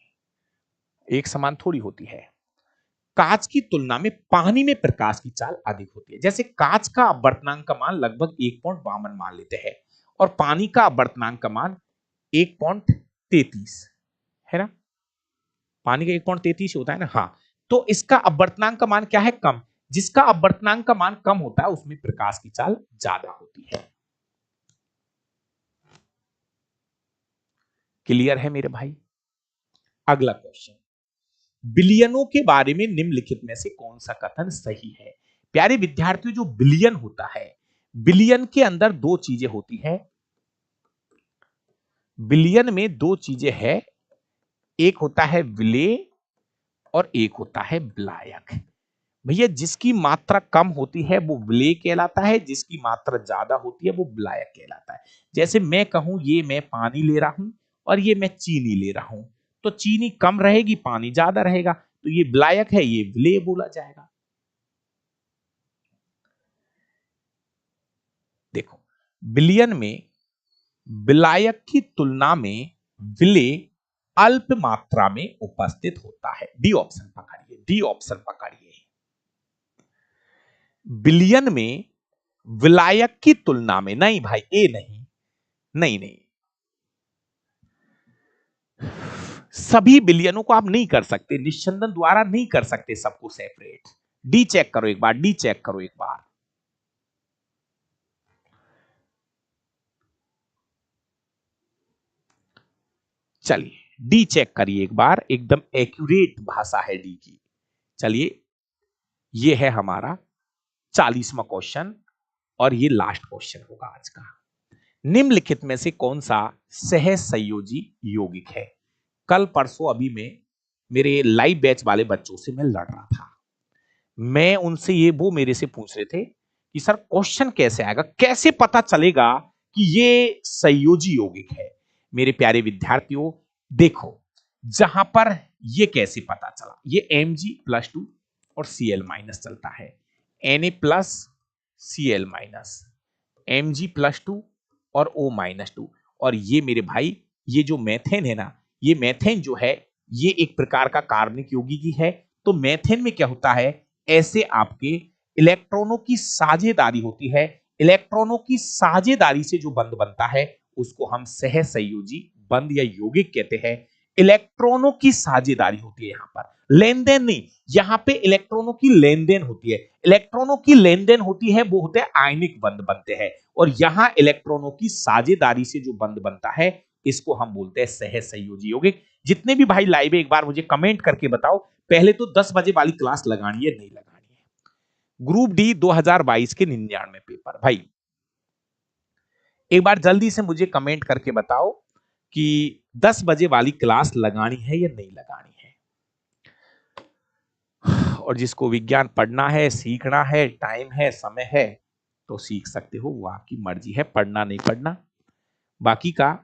एक समान थोड़ी होती है। कांच की तुलना में पानी में प्रकाश की चाल अधिक होती है। जैसे कांच का अपवर्तनांक का मान लगभग 1.52 मान लेते हैं और पानी का अपवर्तनांक का मान 1.33 है ना, पानी का 1.33 होता है ना। हाँ, तो इसका अपवर्तनांक का मान क्या है, कम। जिसका अपवर्तनांक का मान कम होता है उसमें प्रकाश की चाल ज्यादा होती है। क्लियर है मेरे भाई। अगला क्वेश्चन, बिलियनों के बारे में निम्नलिखित में से कौन सा कथन सही है। प्यारे विद्यार्थियों, जो बिलियन होता है, बिलियन के अंदर दो चीजें होती है, बिलियन में दो चीजें हैं, एक होता है विलेय और एक होता है विलायक। भैया जिसकी मात्रा कम होती है वो विलेय कहलाता है, जिसकी मात्रा ज्यादा होती है वो विलायक कहलाता है। जैसे मैं कहूं ये मैं पानी ले रहा हूं और ये मैं चीनी ले रहा हूं, तो चीनी कम रहेगी पानी ज्यादा रहेगा, तो ये विलायक है, ये विलेय बोला जाएगा। देखो, बिलियन में विलायक की तुलना में विलेय अल्प मात्रा में उपस्थित होता है। डी ऑप्शन पकड़िए, डी ऑप्शन पकड़िए। बिलियन में विलायक की तुलना में, नहीं भाई ए नहीं, नहीं नहीं, सभी बिलियनों को आप नहीं कर सकते, निस्संदन द्वारा नहीं कर सकते सबको सेपरेट। डी चेक करो एक बार, डी चेक करो एक बार। चलिए डी चेक करिए एक बार, एकदम एक्यूरेट भाषा है डी की। चलिए, ये है हमारा 40वां क्वेश्चन और ये लास्ट क्वेश्चन होगा आज का। निम्नलिखित में से कौन सा सह संयोजी यौगिक है। कल परसों अभी में मेरे लाइव बैच वाले बच्चों से मैं लड़ रहा था, मैं उनसे ये, वो मेरे से पूछ रहे थे कि सर क्वेश्चन कैसे आएगा, कैसे पता चलेगा कि ये संयोजी यौगिक है। मेरे प्यारे विद्यार्थियों देखो, जहां पर ये कैसे पता चला, ये Mg+2 और Cl- चलता है, Na+Cl-, Mg+2 और O-2, और ये मेरे भाई ये जो मेथेन है ना, ये मेथेन जो है ये एक प्रकार का कार्बनिक यौगिक है। तो मेथेन में क्या होता है, ऐसे आपके इलेक्ट्रॉनों की साझेदारी होती है, इलेक्ट्रॉनों की साझेदारी से जो बंध बनता है उसको हम सह संयोजी बंध या यौगिक कहते हैं। इलेक्ट्रॉनों की साझेदारी होती है, यहां पर लेन देन नहीं, यहां पे इलेक्ट्रॉनों की लेन देन होती है, इलेक्ट्रॉनों की लेन देन होती है वो होते हैं आयनिक बंध बनते हैं, और यहां इलेक्ट्रॉनों की साझेदारी से जो बंध बनता है इसको हम बोलते हैं सह संयोजी यौगिक। जितने भी भाई लाइव है एक बार मुझे कमेंट करके बताओ, पहले तो 10 बजे वाली क्लास लगानी है नहीं लगानी है। ग्रुप डी 2022 के 99 पेपर, भाई एक बार जल्दी से मुझे कमेंट करके बताओ कि 10 बजे वाली क्लास लगानी है या नहीं लगानी है। और जिसको विज्ञान पढ़ना है, सीखना है, टाइम है, समय है, तो सीख सकते हो, वो आपकी मर्जी है, पढ़ना नहीं पढ़ना। बाकी का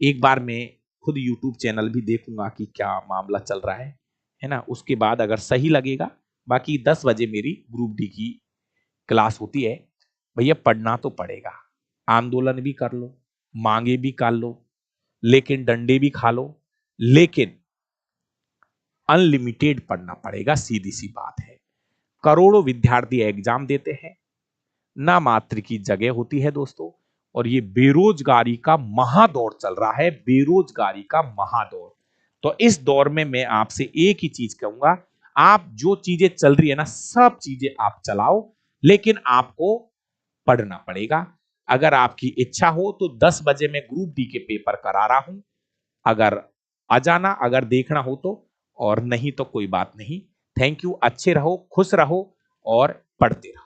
एक बार मैं खुद YouTube चैनल भी देखूंगा कि क्या मामला चल रहा है ना, उसके बाद अगर सही लगेगा, बाकी 10 बजे मेरी ग्रुप डी की क्लास होती है। भैया पढ़ना तो पड़ेगा, आंदोलन भी कर लो, मांगे भी काट लो, लेकिन डंडे भी खा लो, लेकिन अनलिमिटेड पढ़ना पड़ेगा, सीधी सी बात है। करोड़ों विद्यार्थी एग्जाम देते हैं, ना मात्र की जगह होती है दोस्तों, और ये बेरोजगारी का महादौर चल रहा है, बेरोजगारी का महादौर। तो इस दौर में मैं आपसे एक ही चीज कहूंगा, आप जो चीजें चल रही है ना, सब चीजें आप चलाओ, लेकिन आपको पढ़ना पड़ेगा। अगर आपकी इच्छा हो तो 10 बजे मैं ग्रुप डी के पेपर करा रहा हूं, अगर आ जाना, अगर देखना हो तो, और नहीं तो कोई बात नहीं। थैंक यू, अच्छे रहो, खुश रहो और पढ़ते रहो।